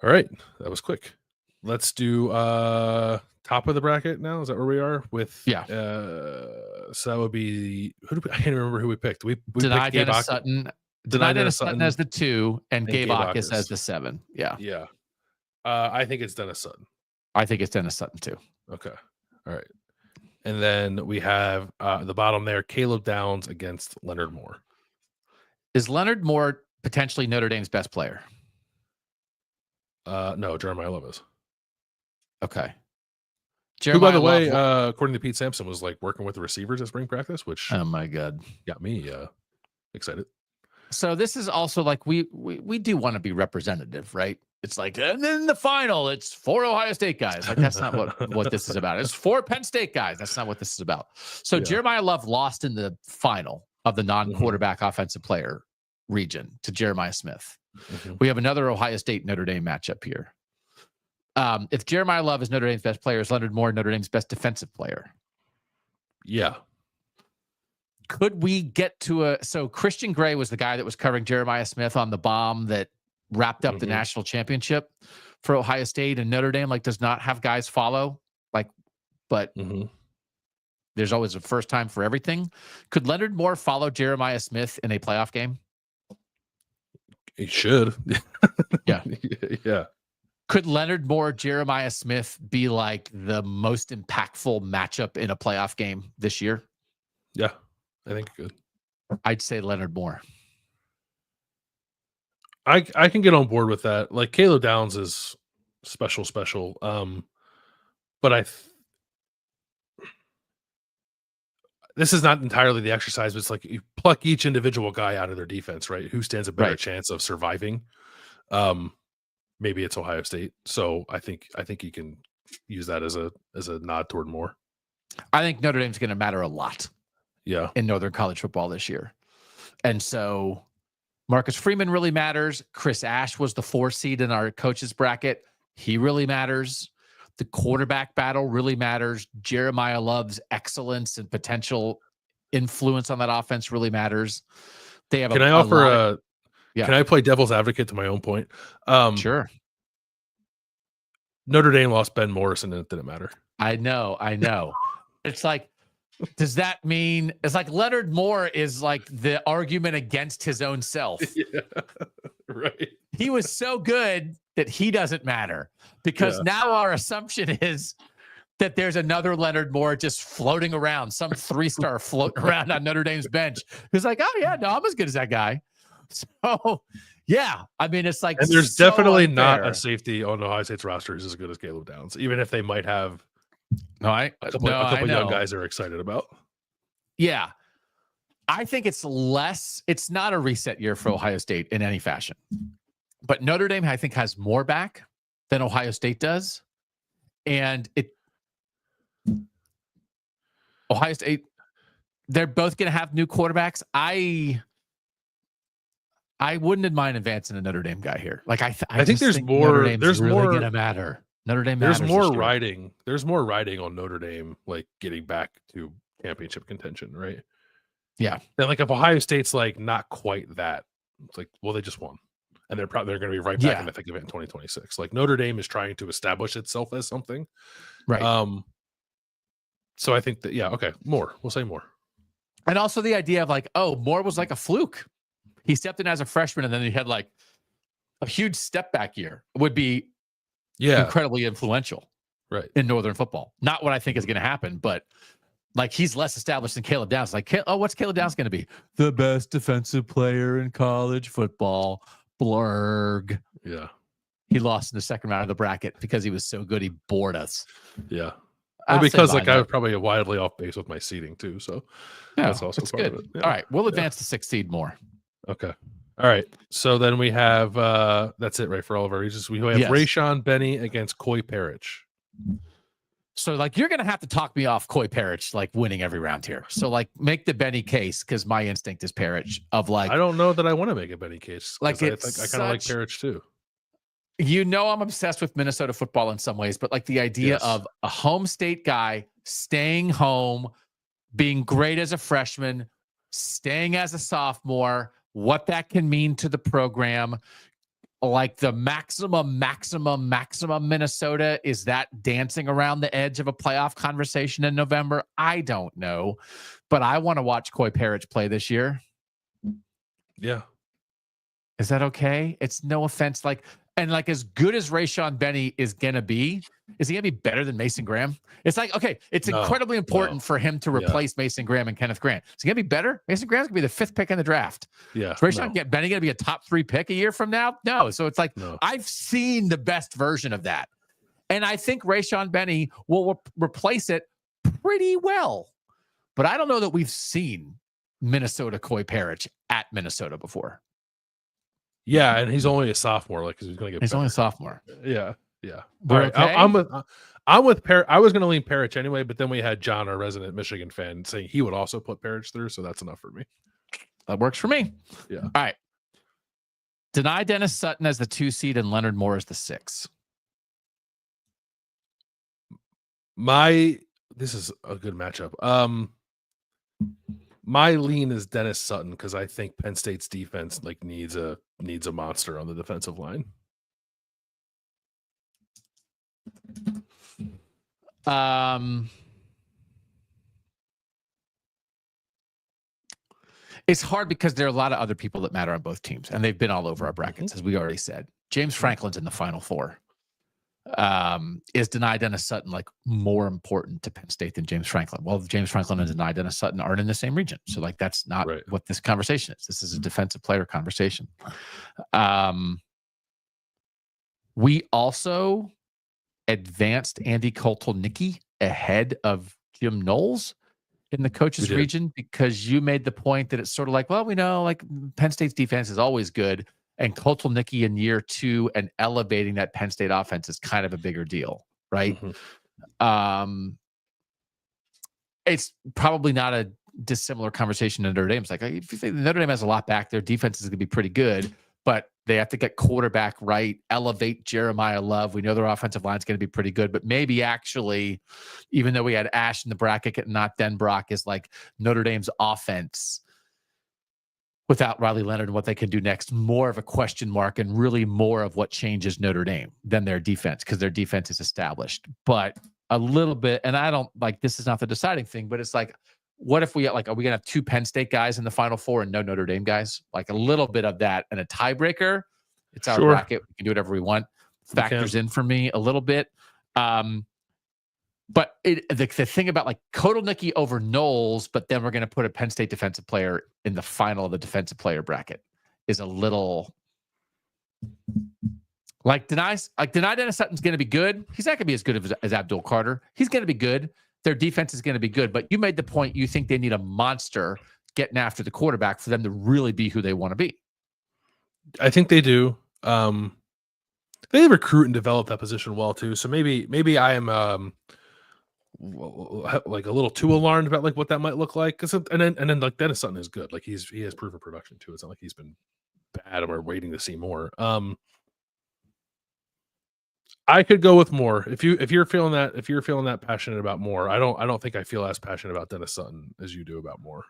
All right. That was quick. Let's do top of the bracket now. Is that where we are with? Yeah. So that would be I can't remember who we picked. We Denai Dennis Sutton. Denai Dennis Sutton as the 2 and Gabe Akis as the 7. Yeah. Yeah. I think it's Dennis Sutton. I think it's Dennis Sutton too. Okay. All right. And then we have the bottom there, Caleb Downs against Leonard Moore. Is Leonard Moore potentially Notre Dame's best player? No, Jeremiah Love is. Okay. Who, by the way, according to Pete Sampson, was like working with the receivers at spring practice, which oh my god, got me excited. So this is also like we do want to be representative, right? It's like, and then the final, it's 4 Ohio State guys. Like, that's not what this is about. It's 4 Penn State guys. That's not what this is about. So Jeremiah Love lost in the final of the non-quarterback offensive player region to Jeremiah Smith. We have another Ohio State Notre Dame matchup here. If Jeremiah Love is Notre Dame's best player, is Leonard Moore Notre Dame's best defensive player? Yeah. Could we get to so Christian Gray was the guy that was covering Jeremiah Smith on the bomb that wrapped up the national championship for Ohio State, and Notre Dame does not have guys follow, but there's always a first time for everything. Could Leonard Moore follow Jeremiah Smith in a playoff game? He should. Yeah. Yeah. Could Leonard Moore, Jeremiah Smith be like the most impactful matchup in a playoff game this year? Yeah, I think it could. I'd say Leonard Moore. I can get on board with that. Like, Caleb Downs is special. But this is not entirely the exercise, but it's like you pluck each individual guy out of their defense, right? Who stands a better chance of surviving? Maybe it's Ohio State. So I think you can use that as a nod toward Moore. I think Notre Dame's going to matter a lot. Yeah. In Northern College football this year. And so Marcus Freeman really matters. Chris Ash was the 4 seed in our coaches bracket. He really matters. The quarterback battle really matters. Jeremiah Love's excellence and potential influence on that offense really matters. They have Can I play devil's advocate to my own point? Sure. Notre Dame lost Ben Morrison and it didn't matter. I know. It's like, does that mean it's like Leonard Moore is like the argument against his own self? Yeah, right. He was so good that he doesn't matter because now our assumption is that there's another Leonard Moore just floating around, some 3-star floating around on Notre Dame's bench who's like, oh yeah, no, I'm as good as that guy. So yeah, I mean, it's like, and there's definitely not a safety on Ohio State's roster who's as good as Caleb Downs, even if they might have a couple young guys are excited about. Yeah. I think it's not a reset year for Ohio State in any fashion. But Notre Dame, I think, has more back than Ohio State does. And Ohio State, they're both going to have new quarterbacks. I wouldn't mind advancing a Notre Dame guy here. Like, I think there's more. Notre Dame's really going to matter. Notre Dame. There's more riding. There's more riding on Notre Dame, like getting back to championship contention, right? Yeah. And like if Ohio State's like not quite that, it's like, well, they just won, and they're going to be right back in the thick of it in 2026. Like Notre Dame is trying to establish itself as something, right? So I think that Moore. We'll say Moore, and also the idea of like, oh, Moore was like a fluke. He stepped in as a freshman, and then he had like a huge step back year. Would be incredibly influential, right, in Northern football. Not what I think is going to happen, but like he's less established than Caleb Downs. Like, what's Caleb Downs going to be? The best defensive player in college football. Blurg. Yeah, he lost in the second round of the bracket because he was so good he bored us. Yeah, and because like I was probably wildly off base with my seeding too. So that's also part good. of it. Yeah. All right, we'll advance to 6th seed more. Okay. All right. So then we have that's it, right, for all of our regions. We have Rayshon Benny against Coy Parrish. So like you're gonna have to talk me off Coy Parrish like winning every round here. So like make the Benny case because my instinct is Parrish of like I don't know that I want to make a Benny case. Like I kind of like Parrish too. You know I'm obsessed with Minnesota football in some ways, but like the idea of a home state guy staying home, being great as a freshman, staying as a sophomore, what that can mean to the program. Like the maximum Minnesota, is that dancing around the edge of a playoff conversation in November? I don't know, but I want to watch Coy Parrish play this year. Yeah. Is that okay? It's no offense. Like, and like as good as Rayshon Benny is going to be, is he going to be better than Mason Graham? It's like, okay, it's incredibly important for him to replace Mason Graham and Kenneth Grant. Is he going to be better? Mason Graham's going to be the 5th pick in the draft. Yeah. Is Rayshon Benny going to be a top 3 pick a year from now? No. So it's like, I've seen the best version of that. And I think Rayshon Benny will replace it pretty well. But I don't know that we've seen Minnesota Coy Parrish at Minnesota before. Yeah, and he's only a sophomore, like, 'cause he's going to get He's better. only a sophomore. Yeah, yeah. We're All right, okay? I'm with Parrish. I was going to lean Parrish anyway, but then we had John, our resident Michigan fan, saying he would also put Parrish through, so that's enough for me. That works for me. Yeah. All right. Deny Dennis Sutton as the 2 seed and Leonard Moore as the 6. This is a good matchup. My lean is Dennis Sutton because I think Penn State's defense like needs a monster on the defensive line. It's hard because there are a lot of other people that matter on both teams, and they've been all over our brackets, as we already said. James Franklin's in the Final Four. Is Deny Dennis Sutton like more important to Penn State than James Franklin? Well, James Franklin and Deny Dennis Sutton aren't in the same region, so like that's not what this conversation is. This is a defensive player conversation. We also advanced Andy Kotelnicki ahead of Jim Knowles in the coaches region because you made the point that it's sort of like, well, we know like Penn State's defense is always good, and Kotelnicki in year 2 and elevating that Penn State offense is kind of a bigger deal, right? It's probably not a dissimilar conversation in Notre Dame. It's like, if you think Notre Dame has a lot back, their defense is going to be pretty good, but they have to get quarterback right, elevate Jeremiah Love. We know their offensive line is going to be pretty good, but maybe actually, even though we had Ash in the bracket and not Denbrock, is like Notre Dame's offense without Riley Leonard and what they can do next, more of a question mark and really more of what changes Notre Dame than their defense because their defense is established. But a little bit, and I don't like, this is not the deciding thing, but it's like, what if we are we gonna have 2 Penn State guys in the Final Four and no Notre Dame guys? Like a little bit of that and a tiebreaker. It's our bracket. We can do whatever we want. Factors in for me a little bit. But the thing about like Kotelnicki over Knowles, but then we're going to put a Penn State defensive player in the final of the defensive player bracket is a little like Deny Dennis Sutton's going to be good. He's not going to be as good as Abdul Carter. He's going to be good. Their defense is going to be good, but you made the point you think they need a monster getting after the quarterback for them to really be who they want to be. I think they do. They recruit and develop that position well too. So maybe I am like a little too alarmed about like what that might look like. And then like Dennis Sutton is good. Like he has proven production too. It's not like he's been bad and we're waiting to see more. I could go with Moore if you're feeling that passionate about Moore. I don't think I feel as passionate about Dennis Sutton as you do about Moore.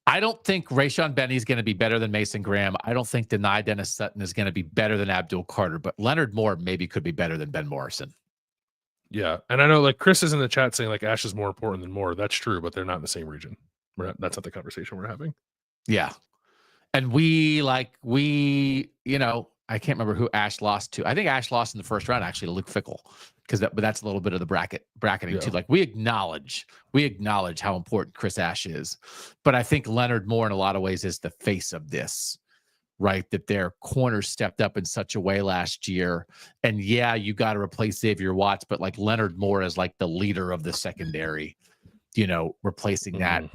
I don't think Rayshon Benny is going to be better than Mason Graham. I don't think Deny Dennis Sutton is going to be better than Abdul Carter, but Leonard Moore maybe could be better than Ben Morrison. Yeah, and I know like Chris is in the chat saying like Ash is more important than Moore. That's true, but they're not in the same region. That's not the conversation we're having. Yeah, and I can't remember who Ash lost to. I think Ash lost in the first round actually to Luke Fickell but that's a little bit of the bracketing too. Like we acknowledge how important Chris Ash is, but I think Leonard Moore in a lot of ways is the face of this, right? That their corners stepped up in such a way last year, and you got to replace Xavier Watts, but like Leonard Moore is like the leader of the secondary, replacing that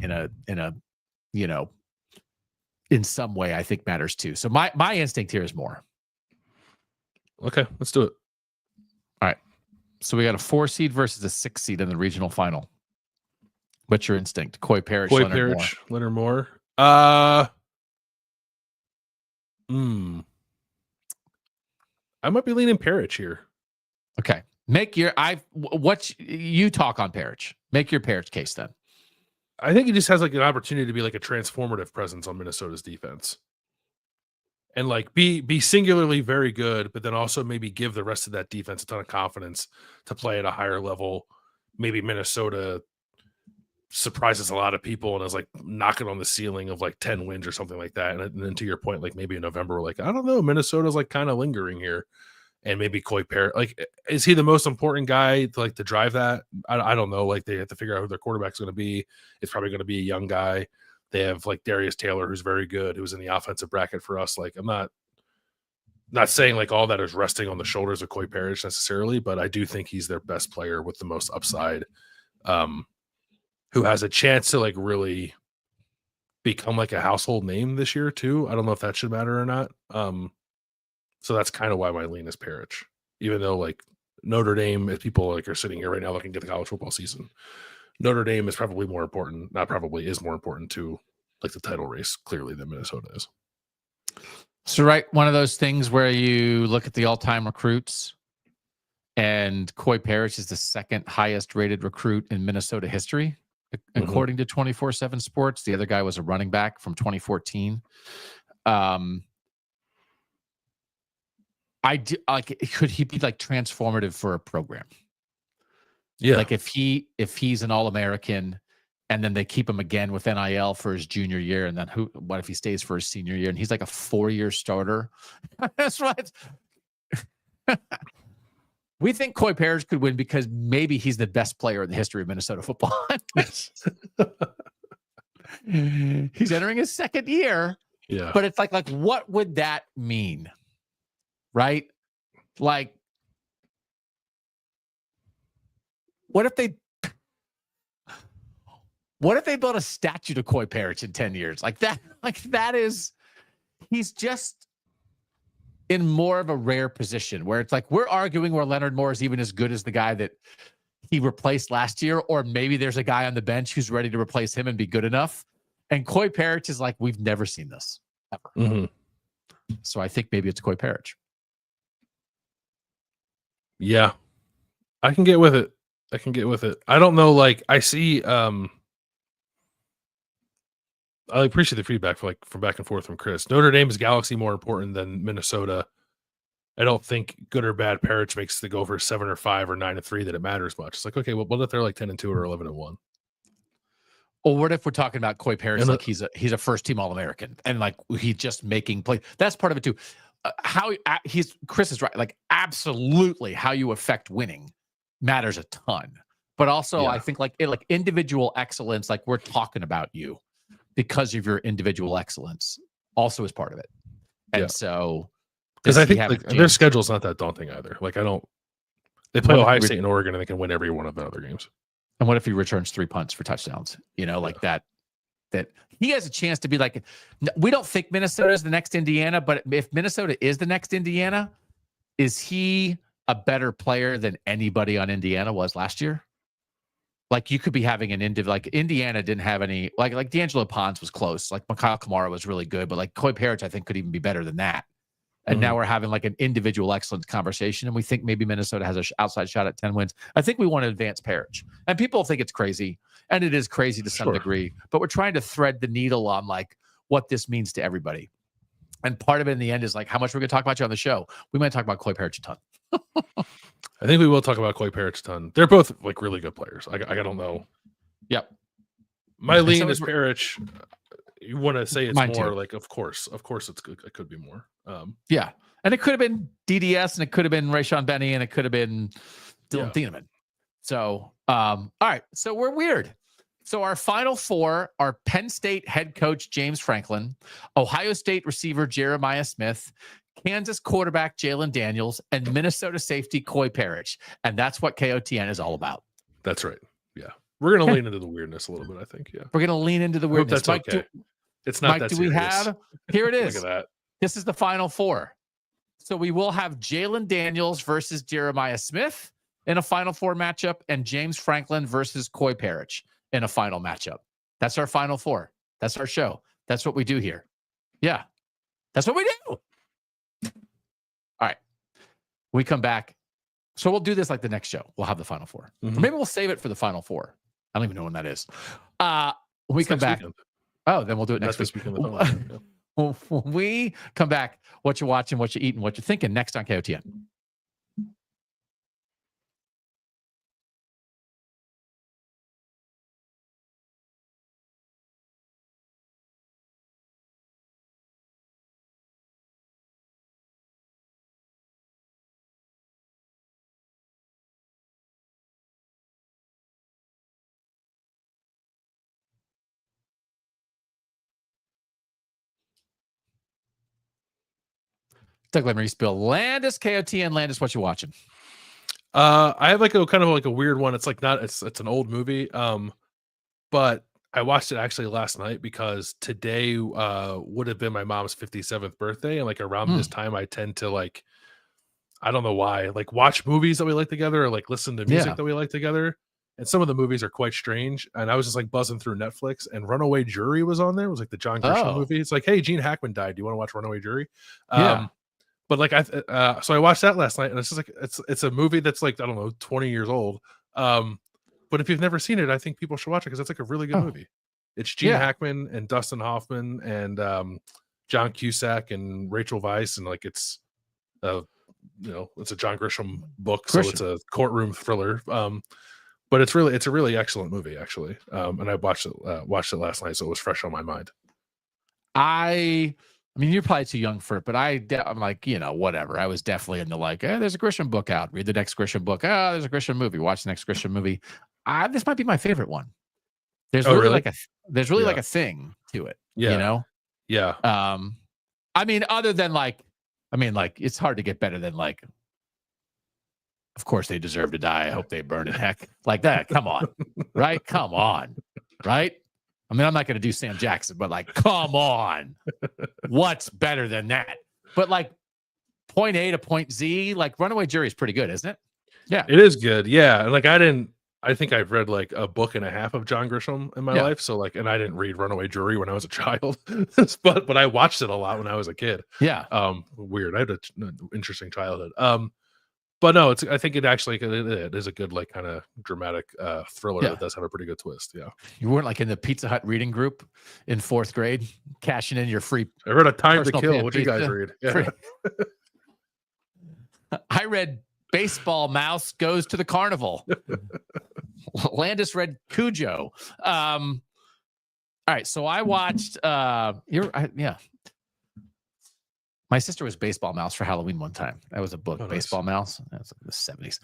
in some way I think matters too. So my instinct here is Moore. Okay, let's do it. All right. So we got a 4 seed versus a 6 seed in the regional final. What's your instinct? Coy Parrish, Leonard Moore. I might be leaning Parrish here. Okay. You talk on Parrish. Make your Parrish case then. I think he just has like an opportunity to be like a transformative presence on Minnesota's defense. And like be singularly very good, but then also maybe give the rest of that defense a ton of confidence to play at a higher level. Maybe Minnesota surprises a lot of people and is like knocking on the ceiling of like 10 wins or something like that. And then to your point, like maybe in November, we're like, I don't know, Minnesota's like kind of lingering here. And maybe Coy Parrish, like, is he the most important guy to drive that? I don't know. Like they have to figure out who their quarterback's going to be. It's probably going to be a young guy. They have like Darius Taylor, who's very good, who's in the offensive bracket for us. Like, I'm not saying like all that is resting on the shoulders of Coy Parrish necessarily, but I do think he's their best player with the most upside, who has a chance to like really become like a household name this year too. I don't know if that should matter or not. So that's kind of why my lean is Parrish, even though like Notre Dame, if people like are sitting here right now looking at the college football season, Notre Dame is probably more important. Not probably is more important to like the title race clearly than Minnesota is. So, right, one of those things where you look at the all-time recruits, and Coy Parrish is the second highest rated recruit in Minnesota history, according to 24/7 Sports. The other guy was a running back from 2014. Could he be like transformative for a program? Yeah. Like if he's an All-American and then they keep him again with NIL for his junior year, and then what if he stays for his senior year and he's like a 4-year starter? That's right. We think Coy Parrish could win because maybe he's the best player in the history of Minnesota football. He's entering his second year. Yeah. But it's like what would that mean? Right? Like, what if they built a statue to Coy Parrish in 10 years? He's just in more of a rare position where it's like we're arguing where Leonard Moore is even as good as the guy that he replaced last year, or maybe there's a guy on the bench who's ready to replace him and be good enough. And Coy Parrish is like, we've never seen this ever. So I think maybe it's Coy Parrish. Yeah, I can get with it. I don't know. Like I see, I appreciate the feedback from back and forth from Chris. Notre Dame's Galaxy more important than Minnesota. I don't think good or bad Parrish makes the go for 7 or 5 or 9 or 3 that it matters much. It's like, okay, well, what if they're like 10-2 or 11-1? Or what if we're talking about Coy Parrish like he's a first team All-American and like he's just making plays? That's part of it too. Chris is right. Like absolutely, how you affect winning matters a ton. But also, I think like individual excellence, like we're talking about you because of your individual excellence, also is part of it. And so, because I think like, their schedule's not that daunting either. Like they play Ohio State and Oregon, and they can win every one of the other games. And what if he returns 3 punts for touchdowns? Like that he has a chance to be like, we don't think Minnesota is the next Indiana, but if Minnesota is the next Indiana, is he a better player than anybody on Indiana was last year? Like you could be having like Indiana didn't have any, like D'Angelo Pons was close. Like Mikhail Kamara was really good, but like Coy Parrish, I think could even be better than that. And now we're having like an individual excellence conversation. And we think maybe Minnesota has an outside shot at 10 wins. I think we want to advance Parrish. And people think it's crazy. And it is crazy to some degree, but we're trying to thread the needle on like what this means to everybody. And part of it in the end is like how much we're going to talk about you on the show. We might talk about Coy Parrish a ton. I think we will talk about Coy Parrish a ton. They're both like really good players. I don't know. Yep. My lean is Parrish. You want to say it's more too. like, of course it's good. It could be more. Yeah. And it could have been DDS and it could have been Rayshon Benny and it could have been Dylan Thieneman. So, all right. So we're weird. So our final four are Penn State head coach James Franklin, Ohio State receiver Jeremiah Smith, Kansas quarterback Jalen Daniels, and Minnesota safety Coy Parrish. And that's what KOTN is all about. That's right. Yeah. We're going to lean into the weirdness a little bit, I think. Yeah. We're going to lean into the weirdness. That's Mike, okay. It's not Mike, that serious. Do we have? Here it is. Look at that. This is the final four. So we will have Jalen Daniels versus Jeremiah Smith in a final four matchup and James Franklin versus Coy Parrish in a final matchup. That's our final four. That's our show. That's what we do here. Yeah. That's what we do. All right. We come back. So we'll do this like the next show. We'll have the final four. Or maybe we'll save it for the final four. I don't even know when that is. When we come back. Weekend. Oh, then we'll do it next week. When we come back, what you're watching, what you're eating, what you're thinking next on KOTN. Doug Lesmerises, Bill Landis, KOTN. Landis, what you watching? I have like a kind of like a weird one. It's like not. It's an old movie. But I watched it actually last night because today would have been my mom's 57th birthday, and like around this time I tend to like, I don't know why, like watch movies that we like together or like listen to music Yeah. that we like together. And some of the movies are quite strange. And I was just like buzzing through Netflix, and Runaway Jury was on there. It was like the John Grisham Oh, movie. It's like, hey, Gene Hackman died. Do you want to watch Runaway Jury? yeah. But like so I watched that last night, and it's just like it's a movie that's like, I don't know, 20 years old. But if you've never seen it, I think people should watch it because it's like a really good Oh, movie. It's Gene yeah. Hackman and Dustin Hoffman and John Cusack and Rachel Weisz, and like it's it's a John Grisham book, so it's a courtroom thriller. But it's a really excellent movie actually. And I watched it last night, so it was fresh on my mind. I mean, you're probably too young for it, but I'm like, whatever. I was definitely in the like, there's a Grisham book out. Read the next Grisham book. Oh, there's a Grisham movie. Watch the next Grisham movie. This might be my favorite one. There's really like a thing to it. Yeah. Yeah. I mean, other than like, it's hard to get better than like, of course they deserve to die. I hope they burn in heck. Like that. Come on. Right? Come on. Right? I mean, I'm not going to do Sam Jackson, but like, come on. What's better than that? But like point A to point Z, like Runaway Jury is pretty good, isn't it? Yeah. It is good. Yeah. And like I think I've read like a book and a half of John Grisham in my life. So like, and I didn't read Runaway Jury when I was a child, but I watched it a lot when I was a kid. Yeah. Weird. I had an interesting childhood. But no, I think it is a good like kind of dramatic thriller that does have a pretty good twist. Yeah. You weren't like in the Pizza Hut reading group in 4th grade, cashing in your free. I read A Time to Kill. What do you guys read? Yeah. I read Baseball Mouse Goes to the Carnival. Landis read Cujo. All right. So I watched, my sister was Baseball Mouse for Halloween one time. That was a book, Baseball Mouse. That was like the 70s.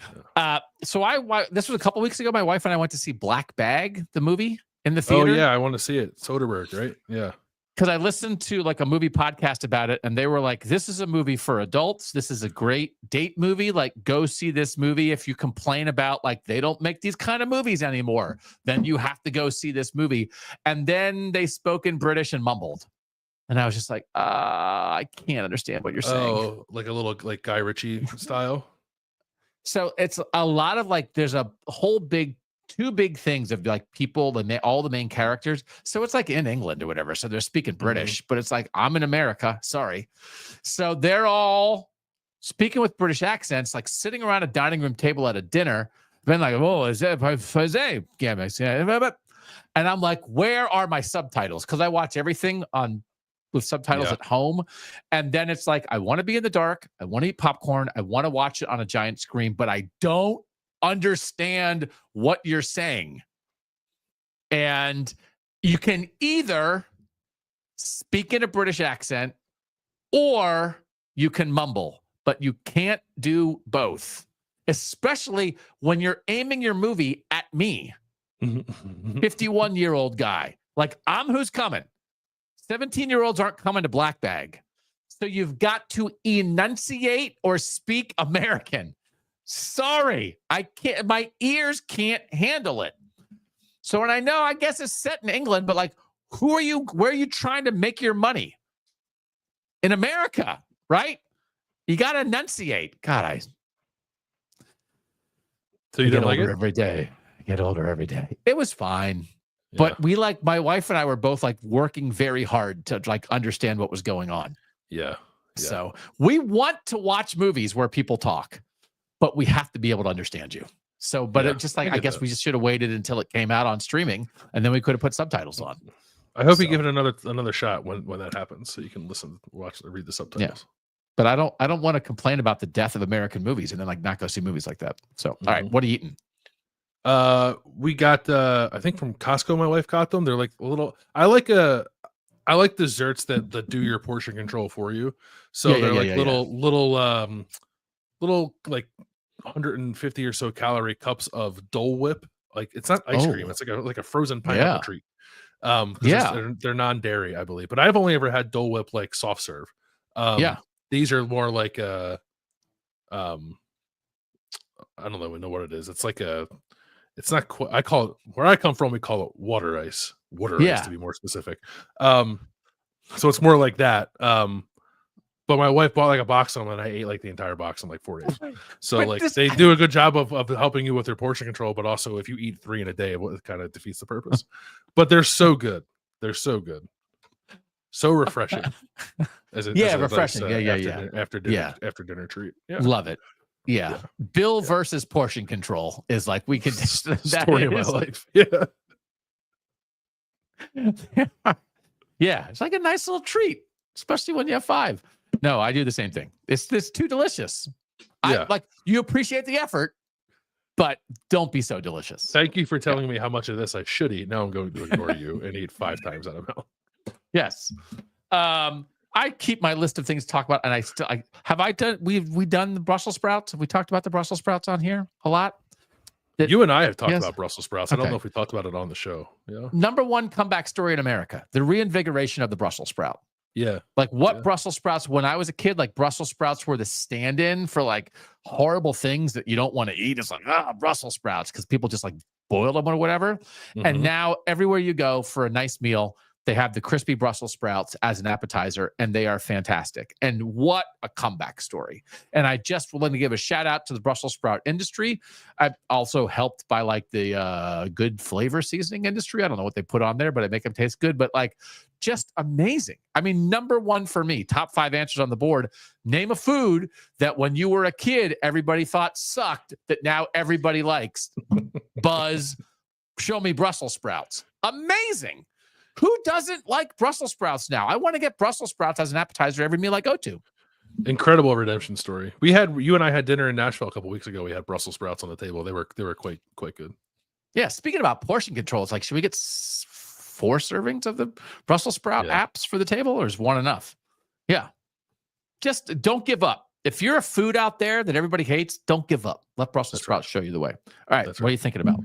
So this was a couple weeks ago. My wife and I went to see Black Bag, the movie, in the theater. Oh yeah, I want to see it. Soderbergh, right? Yeah. Because I listened to like a movie podcast about it, and they were like, "This is a movie for adults. This is a great date movie. Like, go see this movie. If you complain about like they don't make these kind of movies anymore, then you have to go see this movie." And then they spoke in British and mumbled. And I was just like, I can't understand what you're saying. Oh, like a little like Guy Ritchie style. So it's a lot of like, there's a whole two big things of like people, all the main characters. So it's like in England or whatever. So they're speaking British, but it's like, I'm in America. Sorry. So they're all speaking with British accents, like sitting around a dining room table at a dinner. Been like, oh, is that Jose? And I'm like, where are my subtitles? Because I watch everything with subtitles at home. And then it's like, I want to be in the dark. I want to eat popcorn. I want to watch it on a giant screen, but I don't understand what you're saying. And you can either speak in a British accent or you can mumble, but you can't do both, especially when you're aiming your movie at me, 51-year-old guy. Like, I'm who's coming. 17-year-olds aren't coming to Black Bag. So you've got to enunciate or speak American. Sorry, I can't, my ears can't handle it. So, and I guess it's set in England, but like, where are you trying to make your money? In America, right? You got to enunciate. God, So you didn't like it? Every day. I get older every day. It was fine. But my wife and I were both like working very hard to like understand what was going on. Yeah. So we want to watch movies where people talk, but we have to be able to understand you. So, but it just like, I guess we just should have waited until it came out on streaming, and then we could have put subtitles on. I hope you give it another shot when that happens, so you can read the subtitles. Yeah. But I don't want to complain about the death of American movies and then like not go see movies like that. So, all right, what are you eating? We got I think from Costco. My wife got them. They're like a little. I like desserts that do your portion control for you. So they're little like 150 or so calorie cups of Dole Whip. Like, it's not ice cream. It's like a frozen pineapple treat. They're non-dairy, I believe. But I've only ever had Dole Whip like soft serve. These are more like I don't know what it is. It's like it's not quite, where I come from, we call it water ice, water ice to be more specific. So it's more like that. But my wife bought like a box of them, and I ate like the entire box in like 4 days. So but like they do a good job of helping you with their portion control, but also if you eat 3 in a day, it kind of defeats the purpose. But they're so good. They're so good. So refreshing. Refreshing. After dinner treat. Yeah. Love it. Yeah. Bill versus portion control is like we could story of my life. Yeah. Yeah. It's like a nice little treat, especially when you have 5. No, I do the same thing. It's too delicious. Yeah. You appreciate the effort, but don't be so delicious. Thank you for telling me how much of this I should eat. Now I'm going to ignore you and eat 5 times out of mouth. Yes. I keep my list of things to talk about, and we've done the Brussels sprouts. Have we talked about the Brussels sprouts on here a lot? You and I have talked about Brussels sprouts. I don't know if we talked about it on the show. Yeah. Number 1 comeback story in America, the reinvigoration of the Brussels sprout. Yeah. Like Brussels sprouts, when I was a kid, like Brussels sprouts were the stand-in for like horrible things that you don't want to eat. It's like, Brussels sprouts, because people just like boil them or whatever. Mm-hmm. And now everywhere you go for a nice meal, they have the crispy Brussels sprouts as an appetizer, and they are fantastic. And what a comeback story. And I just want to give a shout out to the Brussels sprout industry. I've also helped by like the good flavor seasoning industry. I don't know what they put on there, but I make them taste good. But like, just amazing. I mean, number 1 for me, top 5 answers on the board. Name a food that when you were a kid, everybody thought sucked, that now everybody likes. Buzz, show me Brussels sprouts. Amazing. Who doesn't like Brussels sprouts now? I want to get Brussels sprouts as an appetizer every meal I go to. Incredible redemption story. You and I had dinner in Nashville a couple weeks ago. We had Brussels sprouts on the table. They were quite good. Yeah. Speaking about portion control, it's like, should we get 4 servings of the Brussels sprout apps for the table, or is 1 enough? Yeah. Just don't give up. If you're a food out there that everybody hates, don't give up. Let Brussels sprouts show you the way. All right. What are you thinking about?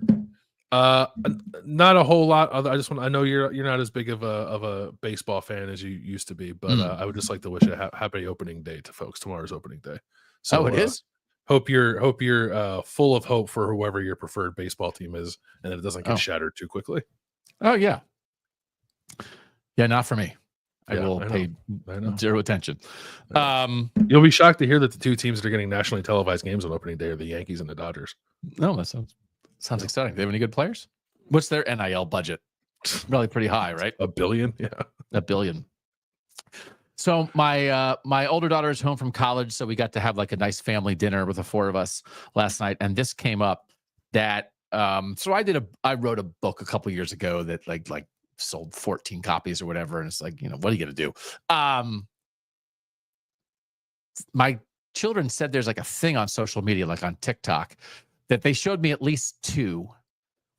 Not a whole lot. I know you're not as big of a baseball fan as you used to be, but I would just like to wish a happy opening day to folks. Tomorrow's opening day. So it is. Hope you're full of hope for whoever your preferred baseball team is, and that it doesn't get shattered too quickly. Oh yeah. Yeah, not for me. I will pay 0 attention. You'll be shocked to hear that the 2 teams that are getting nationally televised games on opening day are the Yankees and the Dodgers. No, that sounds exciting. They have any good players? What's their NIL budget? Really pretty high, right? $1 billion. Yeah. $1 billion. So my older daughter is home from college, so we got to have like a nice family dinner with the 4 of us last night. And this came up that so I wrote a book a couple years ago that like sold 14 copies or whatever. And it's like, what are you going to do? My children said there's like a thing on social media, like on TikTok, that they showed me at least 2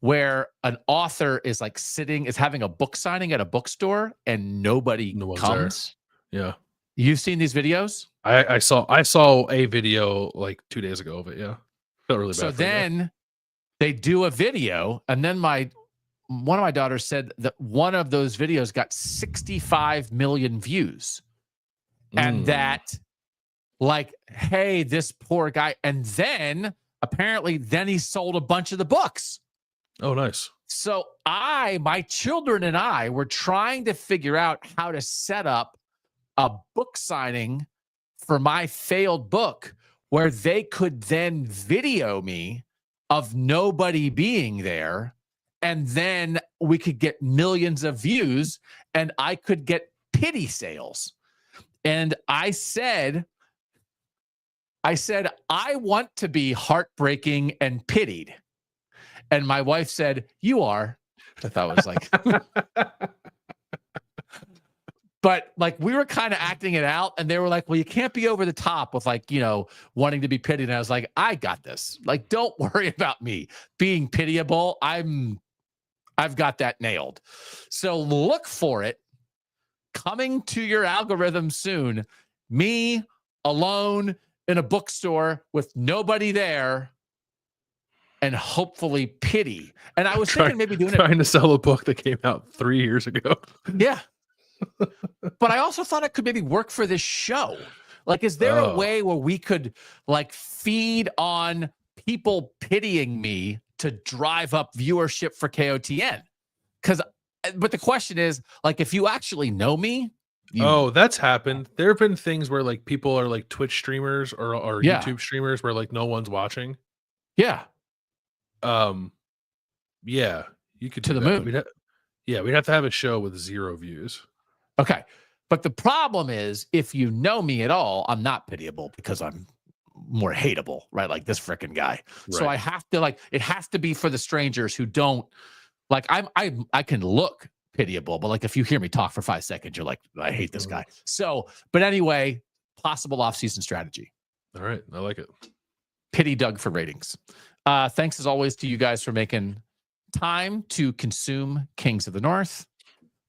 where an author is like is having a book signing at a bookstore and nobody comes. There. Yeah. You've seen these videos? I saw a video like 2 days ago of it. Yeah. Felt really bad. So then they do a video, and then one of my daughters said that one of those videos got 65 million views. And that, like, hey, this poor guy. And then apparently he sold a bunch of the books. Oh, nice. So my children and I were trying to figure out how to set up a book signing for my failed book where they could then video me of nobody being there. And then we could get millions of views and I could get pity sales. And I said, I want to be heartbreaking and pitied. And my wife said, you are. I thought it was like, but like we were kind of acting it out, and they were like, well, you can't be over the top with like, wanting to be pitied. And I was like, I got this. Like, don't worry about me being pitiable. I've got that nailed. So look for it coming to your algorithm soon. Me alone in a bookstore with nobody there, and hopefully pity. And I was thinking maybe trying to sell a book that came out 3 years ago. Yeah. But I also thought it could maybe work for this show. Like, is there a way where we could like feed on people pitying me to drive up viewership for KOTN? Because But the question is, like, if you actually know me, that's happened. There have been things where like people are like Twitch streamers or yeah, YouTube streamers where like no one's watching. yeah, Yeah, you could to do the that. moon. We'd have to have a show with 0 views. Okay. But the problem is, if you know me at all, I'm not pitiable because I'm more hateable, right? Like this freaking guy. Right. So I have to like, it has to be for the strangers who don't like, I can look pitiable, but like if you hear me talk for 5 seconds, you're like, I hate this guy. So, but anyway, possible off-season strategy. All right. I like it. Pity Doug for ratings. Thanks as always to you guys for making time to consume Kings of the North.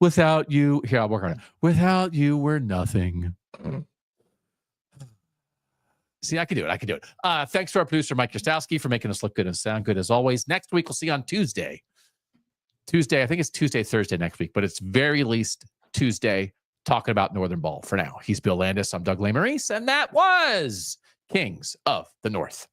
Without you, here, I'll work on it. Without you, we're nothing. See, I can do it. Thanks to our producer, Mike Kostowski, for making us look good and sound good as always. Next week, we'll see you on Tuesday. I think it's Tuesday, Thursday next week, but it's very least Tuesday, talking about Northern Ball for now. He's Bill Landis. I'm Doug Lesmerises, and that was Kings of the North.